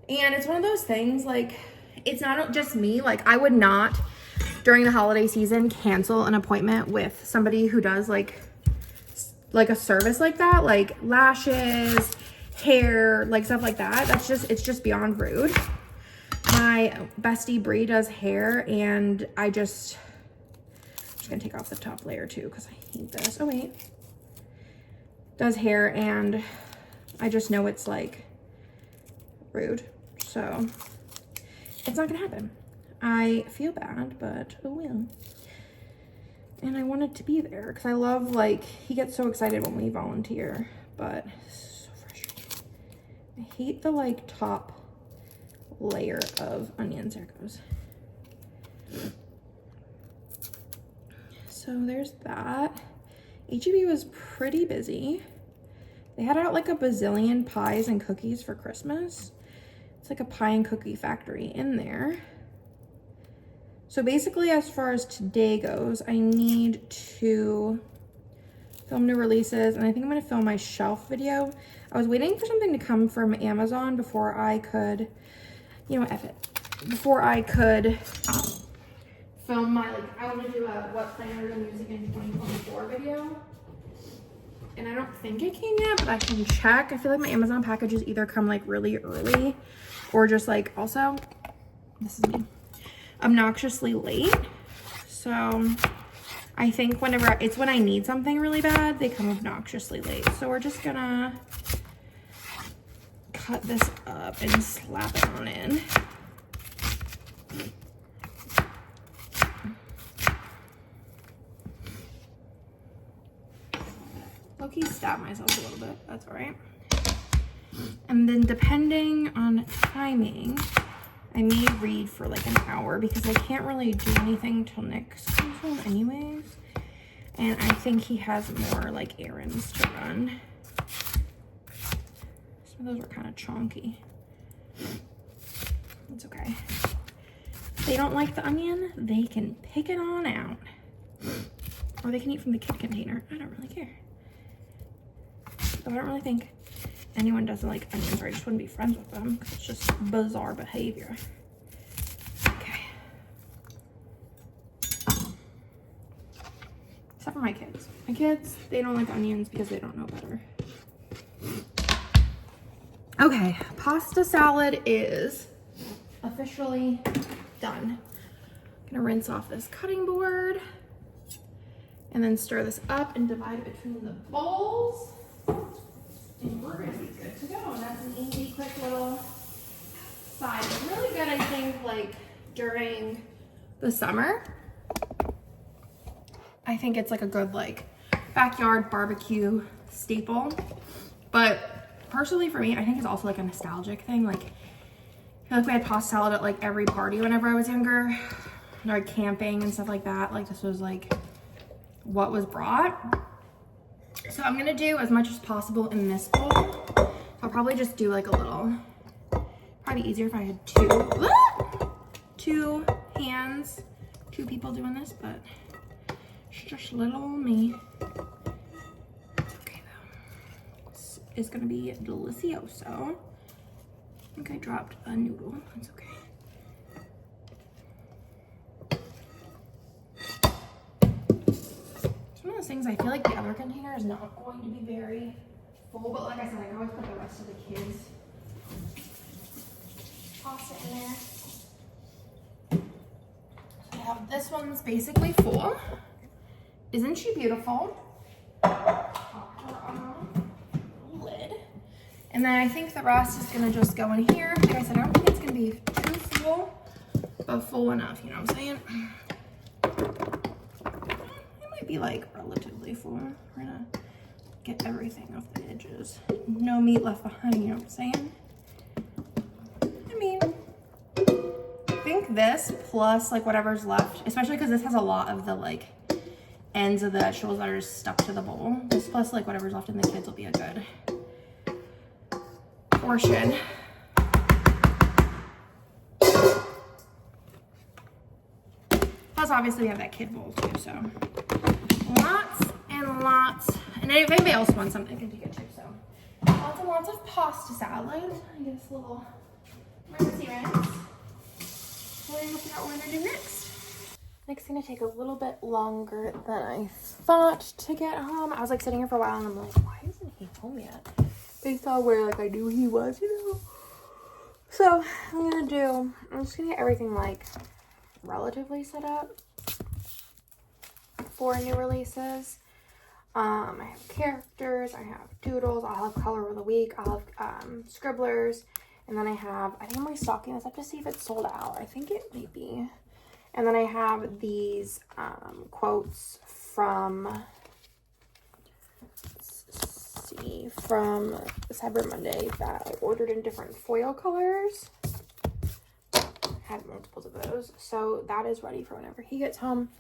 And it's one of those things like, it's not just me. Like I would not during the holiday season cancel an appointment with somebody who does like a service like that, like lashes, hair, like stuff like that. That's just, it's just beyond rude. My bestie Brie does hair and I'm just gonna take off the top layer too because I hate this. Oh wait. Does hair and I just know it's like rude. So it's not gonna happen. I feel bad, but oh well. And I wanted to be there because I love, like, he gets so excited when we volunteer, but it's so frustrating. I hate the, like, top layer of onions. There it goes. So there's that. HEB was pretty busy. They had out, like, a bazillion pies and cookies for Christmas. It's like a pie and cookie factory in there. So basically, as far as today goes, I need to film new releases, and I think I'm gonna film my shelf video. I was waiting for something to come from Amazon before I could, you know, F it. Before I could film my, like, I wanna do a what planners I'm using in 2024 video. And I don't think it came yet, but I can check. I feel like my Amazon packages either come like really early or just like, also, this is me, obnoxiously late. So I think whenever it's when I need something really bad, they come obnoxiously late. So we're just gonna cut this up and slap it on in. Low-key stab myself a little bit, that's all right. And then depending on timing, I may read for like an hour because I can't really do anything till Nick comes home anyways. And I think he has more like errands to run. Some of those were kind of chonky. It's okay. If they don't like the onion, they can pick it on out. Or they can eat from the kid container. I don't really care. So I don't really think anyone doesn't like onions, or I just wouldn't be friends with them because it's just bizarre behavior. Okay. Except for my kids. My kids, they don't like onions because they don't know better. Okay, pasta salad is officially done. I'm gonna rinse off this cutting board and then stir this up and divide it between the bowls. And we're gonna be good to go. And that's an easy, quick little side. It's really good, I think, like during the summer. I think it's like a good like backyard barbecue staple. But personally for me, I think it's also like a nostalgic thing. Like I feel like we had pasta salad at like every party whenever I was younger. like camping and stuff like that. Like this was like what was brought. So I'm gonna do as much as possible in this bowl. So I'll probably just do like a little, probably easier if I had two hands, two people doing this, but it's just little me. It's okay though. This is gonna be delicioso. I think I dropped a noodle, that's okay. Those things, I feel like the other container is not going to be very full, but like I said, I can always put the rest of the kids' pasta in there. So I have this one's basically full. Isn't she beautiful? Pop her on the lid. And then I think the rest is gonna just go in here. Like I said, I don't think it's gonna be too full, but full enough, you know what I'm saying? Be like relatively full. We're gonna get everything off the edges. No meat left behind, you know what I'm saying? I mean, I think this plus like whatever's left, especially because this has a lot of the like ends of the vegetables that are stuck to the bowl. This plus like whatever's left in the kids will be a good portion. Plus obviously we have that kid bowl too, so. Lots and lots, and if anybody else wants something, I can take it too. So, lots and lots of pasta salad. I get this little rinsey rinse. We're gonna figure out what we're gonna do next. Next, gonna take a little bit longer than I thought to get home. I was like sitting here for a while, and I'm like, why isn't he home yet? Based on where like I knew he was, you know. So I'm just gonna get everything like relatively set up for new releases. I have characters, I have doodles, I'll have color of the week, I'll have scribblers, and then I think I'm restocking this up to see if it's sold out. I think it may be. And then I have these quotes from Cyber Monday that I ordered in different foil colors. I had multiples of those, so that is ready for whenever he gets home.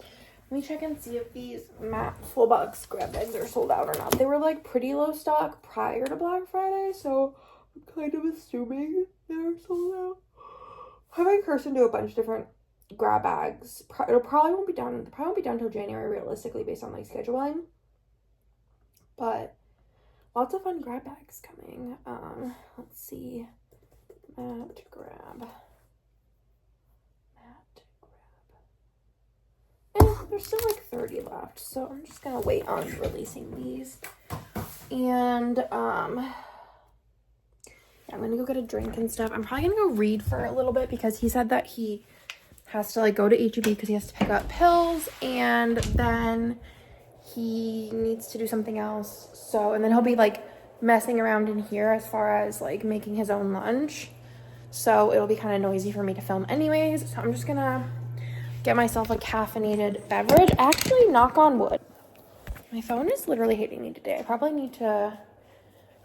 Let me check and see if these matte full box grab bags are sold out or not. They were like pretty low stock prior to Black Friday, so I'm kind of assuming they're sold out. I'm having Kirsten do a bunch of different grab bags. It probably won't be done until January realistically based on like scheduling. But lots of fun grab bags coming. Let's see. Matte grab. There's still like 30 left, so I'm just gonna wait on releasing these. And I'm gonna go get a drink and stuff. I'm probably gonna go read for a little bit because he said that he has to like go to HEB because he has to pick up pills, and then he needs to do something else. So, and then he'll be like messing around in here as far as like making his own lunch. So it'll be kind of noisy for me to film anyways. So I'm just gonna get myself a caffeinated beverage. Actually, knock on wood. My phone is literally hating me today. I probably need to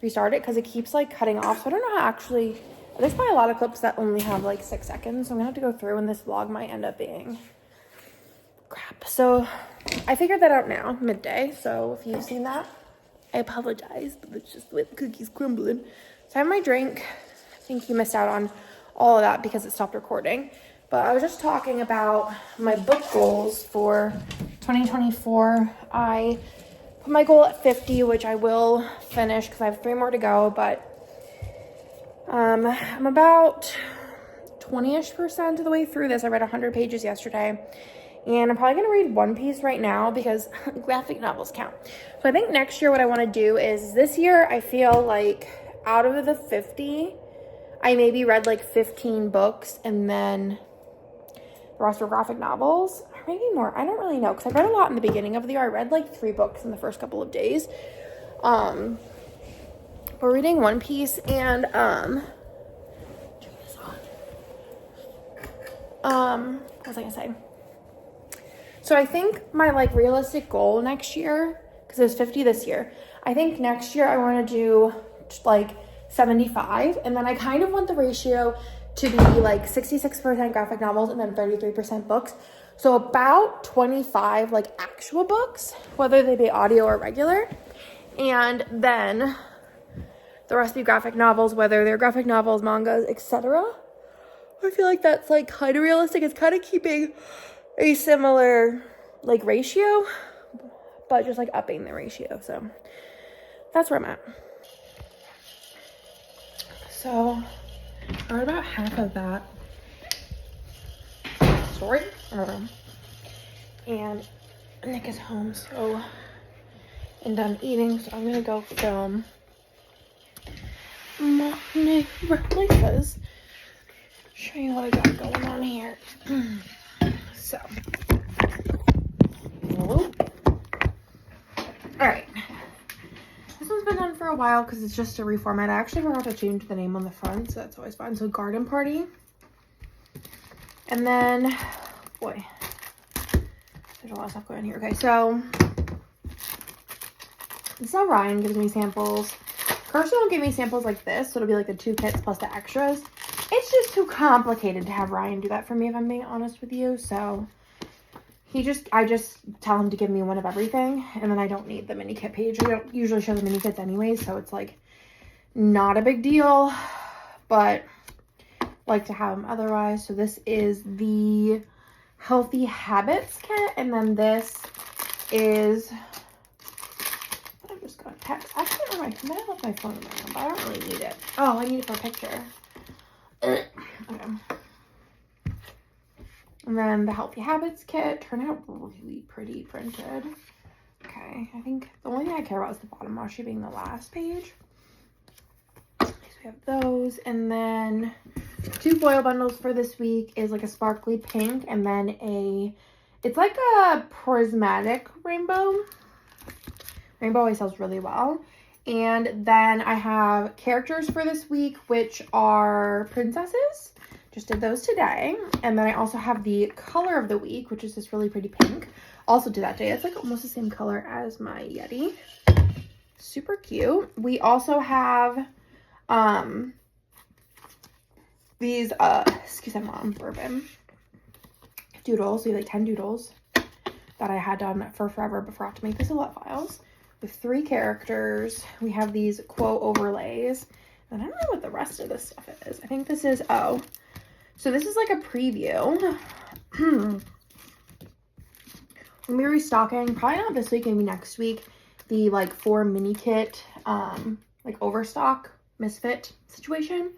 restart it because it keeps like cutting off. So I don't know how actually, there's probably a lot of clips that only have like 6 seconds. So I'm gonna have to go through, and this vlog might end up being crap. So I figured that out now, midday. So if you've seen that, I apologize, but it's just the way the cookie's crumbling. So I have my drink. I think you missed out on all of that because it stopped recording. But I was just talking about my book goals for 2024. I put my goal at 50, which I will finish because I have 3 more to go. But I'm about 20-ish% of the way through this. I read 100 pages yesterday. And I'm probably going to read One Piece right now because graphic novels count. So I think next year what I want to do is, this year I feel like out of the 50, I maybe read like 15 books, and then the rest were graphic novels, or maybe more. I don't really know because I read a lot in the beginning of the year. I read like 3 books in the first couple of days. We're reading One Piece, and turn this on. What was I gonna say? So I think my like realistic goal next year, because it was 50 this year, I think next year I want to do like 75, and then I kind of want the ratio to be like 66% graphic novels and then 33% books. So about 25 like actual books, whether they be audio or regular. And then the rest be graphic novels, whether they're graphic novels, mangas, etc. I feel like that's like kind of realistic. It's kind of keeping a similar like ratio, but just like upping the ratio. So that's where I'm at. So I read about half of that story. And Nick is home, so and done eating, so I'm gonna go film my new releases. Show you what I got going on here. So, alright. This one's been done for a while because it's just a reformat. I actually forgot to change the name on the front, so that's always fun. So, Garden Party. And then, boy, there's a lot of stuff going on here. Okay, so this is how Ryan gives me samples. Kirsten will give me samples like this, so it'll be like the 2 kits plus the extras. It's just too complicated to have Ryan do that for me, if I'm being honest with you. So I just tell him to give me one of everything, and then I don't need the mini kit page. I don't usually show the mini kits anyways, so it's like not a big deal, but like to have them otherwise. So this is the Healthy Habits kit, and then this is, I just got a text. I can't remember. I might have left my phone in my room, but I don't really need it. Oh, I need it for a picture. Okay. And then the Healthy Habits kit turned out really pretty printed. Okay, I think the only thing I care about is the bottom washi being the last page. So we have those, and then 2 foil bundles for this week is like a sparkly pink, and then it's like a prismatic rainbow. Rainbow always sells really well. And then I have characters for this week, which are princesses. Just did those today. And then I also have the color of the week, which is this really pretty pink. Also did that today. It's like almost the same color as my Yeti. Super cute. We also have these, excuse me, mom, bourbon doodles. We have like 10 doodles that I had done for forever but forgot to make the silhouette files. With 3 characters. We have these quote overlays. And I don't know what the rest of this stuff is. I think this is, so this is like a preview. We'll be restocking, probably not this week, maybe next week, the like 4 mini kit, like overstock misfit situation.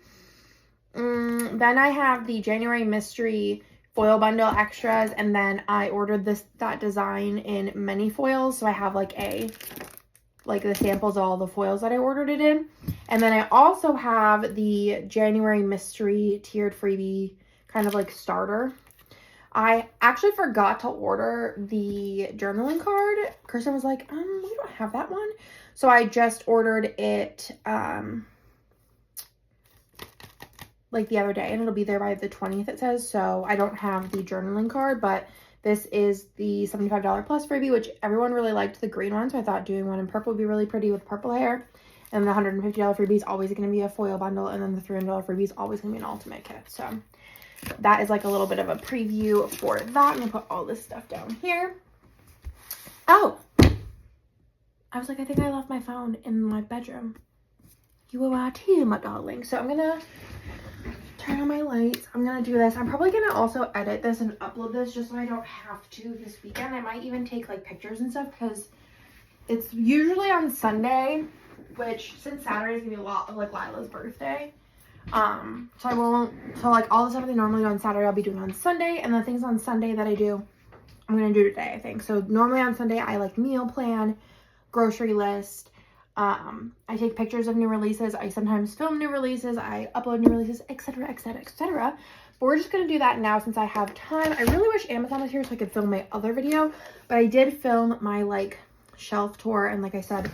Then I have the January mystery foil bundle extras, and then I ordered that design in many foils, so I have like the samples of all the foils that I ordered it in. And then I also have the January mystery tiered freebie kind of like starter. I actually forgot to order the journaling card. Kirsten was like, we don't have that one. So I just ordered it like the other day, and it'll be there by the 20th, it says. So I don't have the journaling card, but this is the $75 plus freebie, which everyone really liked the green one. So I thought doing one in purple would be really pretty with purple hair. And the $150 freebie is always going to be a foil bundle. And then the $300 freebie is always going to be an ultimate kit. So that is like a little bit of a preview for that. I'm going to put all this stuff down here. Oh, I was like, I think I left my phone in my bedroom. You were right here, my darling. So I'm going to turn on my lights. I'm gonna do this. I'm probably gonna also edit this and upload this just so I don't have to this weekend. I might even take like pictures and stuff because it's usually on Sunday, which since Saturday is gonna be a lot of like Lila's birthday. So like all the stuff that I normally do on Saturday I'll be doing on Sunday, and the things on Sunday that I do I'm gonna do today, I think. So normally on Sunday I like meal plan, grocery list, I take pictures of new releases, I sometimes film new releases, I upload new releases, etc, etc, etc. But we're just gonna do that now since I have time. I really wish Amazon was here so I could film my other video, but I did film my like shelf tour, and like I said,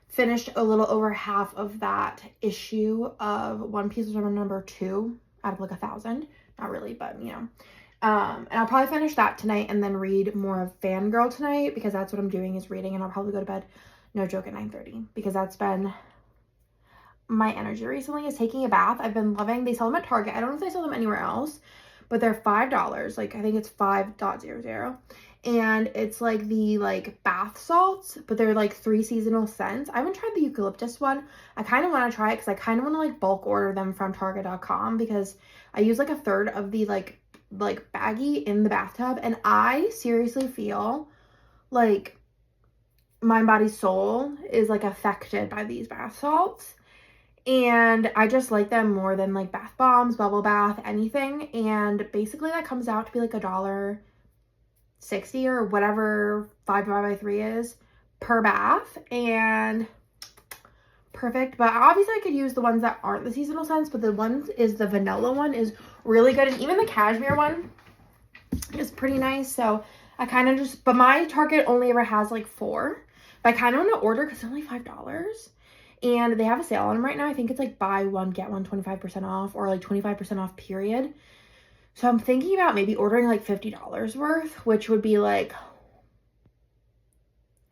finished a little over half of that issue of One Piece number 2 out of like 1,000. Not really, but you know. And I'll probably finish that tonight and then read more of Fangirl tonight, because that's what I'm doing, is reading, and I'll probably go to bed, no joke, at 9:30, because that's been my energy recently, is taking a bath. I've been loving, they sell them at Target. I don't know if they sell them anywhere else, but they're $5. Like, I think it's 5.00. And it's like the like bath salts, but they're like 3 seasonal scents. I haven't tried the eucalyptus one. I kind of want to try it because I kind of want to like bulk order them from Target.com because I use like a third of the like baggie in the bathtub, and I seriously feel like mind, body, soul is like affected by these bath salts. And I just like them more than like bath bombs, bubble bath, anything. And basically that comes out to be like $1.60 or whatever 5 divided by 3 is per bath. And perfect. But obviously I could use the ones that aren't the seasonal scents, but the vanilla one is really good. And even the cashmere one is pretty nice. So I kind of just, but my Target only ever has like 4. But I kind of want to order because it's only $5. And they have a sale on them right now. I think it's like buy one, get one, 25% off, or like 25% off, period. So I'm thinking about maybe ordering like $50 worth, which would be like,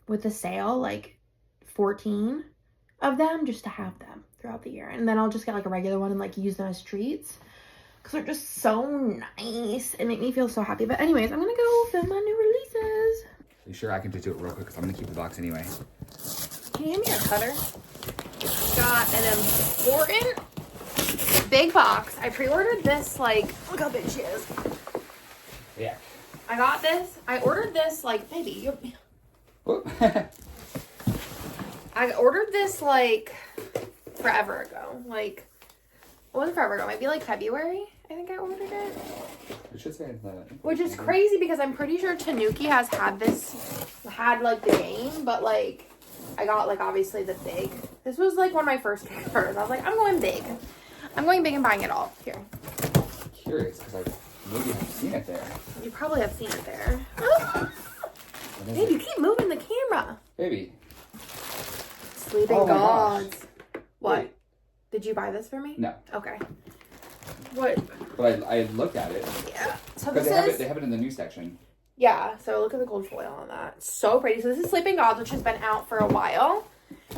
with the sale, like 14 of them just to have them throughout the year. And then I'll just get like a regular one and like use them as treats because they're just so nice and make me feel so happy. But anyways, I'm going to go film my new releases. Are you sure I can just do it real quick because I'm going to keep the box anyway? Can you hand me a cutter? Got an important big box. I pre-ordered this, like, look how big she is. Yeah. I got this. I ordered this, like, baby. I ordered this, like, forever ago. Like, it wasn't forever ago. Maybe, like, February, I think I ordered it. It should say that. Which is crazy because I'm pretty sure Tanuki has had like, the game, but, like, I got, like, obviously the big. This was, like, one of my first Kickstarters. I was like, I'm going big. I'm going big and buying it all. Here. Curious, because I maybe have seen it there. You probably have seen it there. Babe, you keep moving the camera. Baby. Sleeping Oh my Gods. gosh. What? Wait. Did you buy this for me? No. Okay. What? But I looked at it. Yeah. So Because this they have it in the news section. Yeah, so look at the gold foil on that. So pretty. So this is Sleeping Gods, which has been out for a while.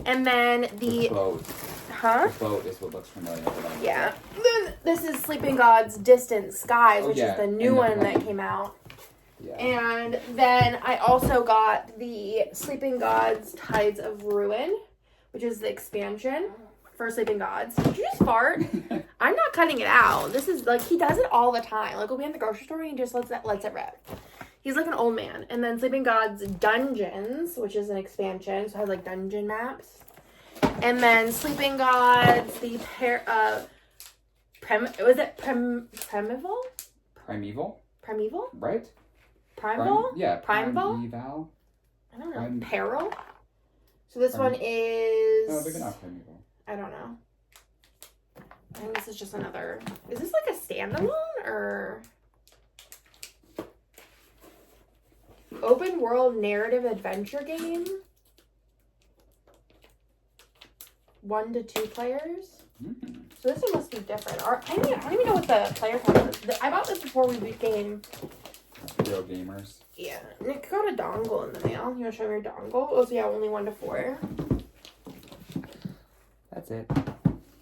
And then The boat. Huh? The boat is what looks familiar. Yeah. Then this is Sleeping Gods Distant Skies, which yeah. is the new one that came out. Yeah. And then I also got the Sleeping Gods Tides of Ruin, which is the expansion for Sleeping Gods. Did you just fart? I'm not cutting it out. This is like, he does it all the time. Like, we'll be in the grocery store and he just lets it rip. He's like an old man. And then Sleeping Gods Dungeons, which is an expansion, so it has like dungeon maps. And then Sleeping Gods, the Primeval? Primeval? Right? Primeval? Yeah. Primeval? Primeval? I don't know. Peril? So this one is... No, maybe not Primeval. I don't know. I think this is just another... Is this like a standalone or... Open world narrative adventure game? 1 to 2 players? Mm. So this one must be different. Or, I don't even know what the player count is. I bought this before we became... Real gamers. Yeah. Nick got a dongle in the mail. You want to show me your dongle? Oh, so yeah, only 1 to 4. That's it.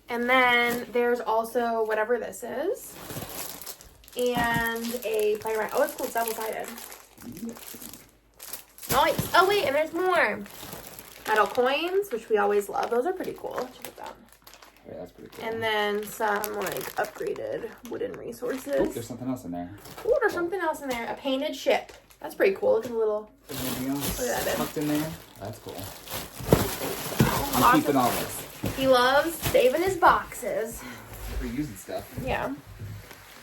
And then there's also whatever this is. And a playwright. Oh, it's cool. It's double-sided. Nice. Oh, wait, and there's more. Metal coins, which we always love. Those are pretty cool. Check it out. Yeah, that's pretty cool. And then some, like, upgraded wooden resources. Oh, there's something else in there. Oh, there's something else in there. A painted ship. That's pretty cool. Look at the little... Is there anything else Look at that. tucked in there? That's cool. Oh, I'm keeping all this. He loves saving his boxes. For using stuff. Yeah.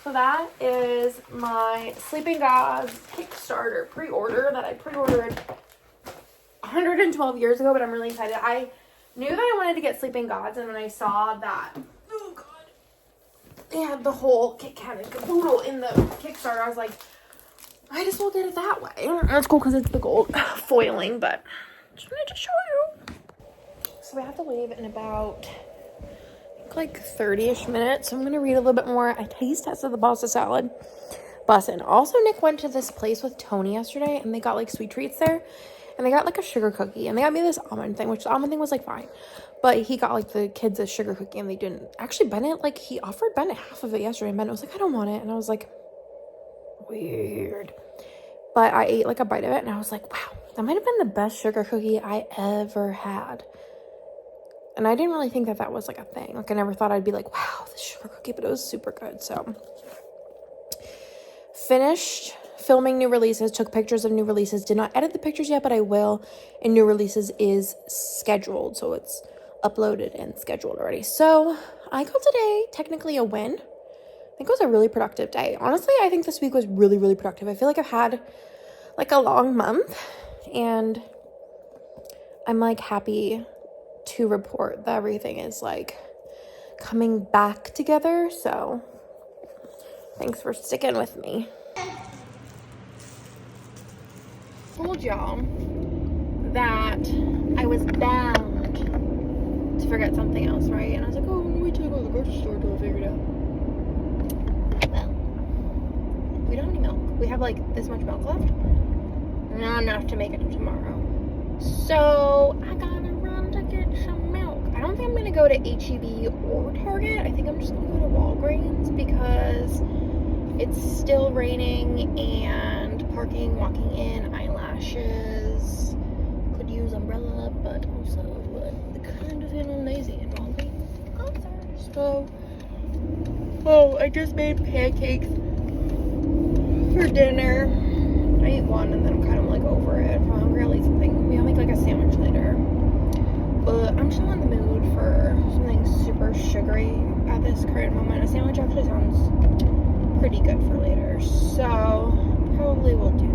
So that is my Sleeping Gods Kickstarter pre-order that I pre-ordered 112 years ago, but I'm really excited. I knew that I wanted to get Sleeping Gods, and when I saw that, oh god, they had the whole Kit Kat and caboodle in the Kickstarter, I was like, I just will get it that way. And that's cool because it's the gold foiling, but just wanted to show you. So we have to leave in about... like 30-ish minutes. So I'm gonna read a little bit more. I taste tested the pasta salad bussin'. Also, Nick went to this place with Tony yesterday and they got like sweet treats there, and they got like a sugar cookie, and they got me this almond thing, which the almond thing was like fine, but he got like the kids a sugar cookie and they didn't. Actually, Bennett, like, he offered Bennett half of it yesterday, and Bennett was like, I don't want it, and I was like, weird. But I ate like a bite of it and I was like, wow, that might have been the best sugar cookie I ever had. And I didn't really think that that was like a thing. Like I never thought I'd be like, wow, this sugar cookie, but it was super good. So finished filming new releases, took pictures of new releases, did not edit the pictures yet, but I will. And new releases is scheduled. So it's uploaded and scheduled already. So I call today technically a win. I think it was a really productive day. Honestly, I think this week was really, really productive. I feel like I've had like a long month and I'm like happy to report that everything is like coming back together. So thanks for sticking with me. Told y'all that I was bound to forget something else, right? And I was like, oh, wait till I go to the grocery store till I figure it out. Well, we don't have any milk. We have like this much milk left. Not enough to make it to tomorrow. So I gotta run to get some milk. I don't think I'm gonna go to H-E-B or Target. I think I'm just gonna go to Walgreens because it's still raining and parking, walking in, eyelashes. Could use umbrella, but also kind of feeling lazy and Walgreens. So, oh, I just made pancakes for dinner. I ate one and then I'm kind of like over it. If I'm hungry, I'll eat something. Maybe I'll make like a sandwich later. But I'm still in the mood for something super sugary at this current moment. A sandwich actually sounds pretty good for later. So probably will do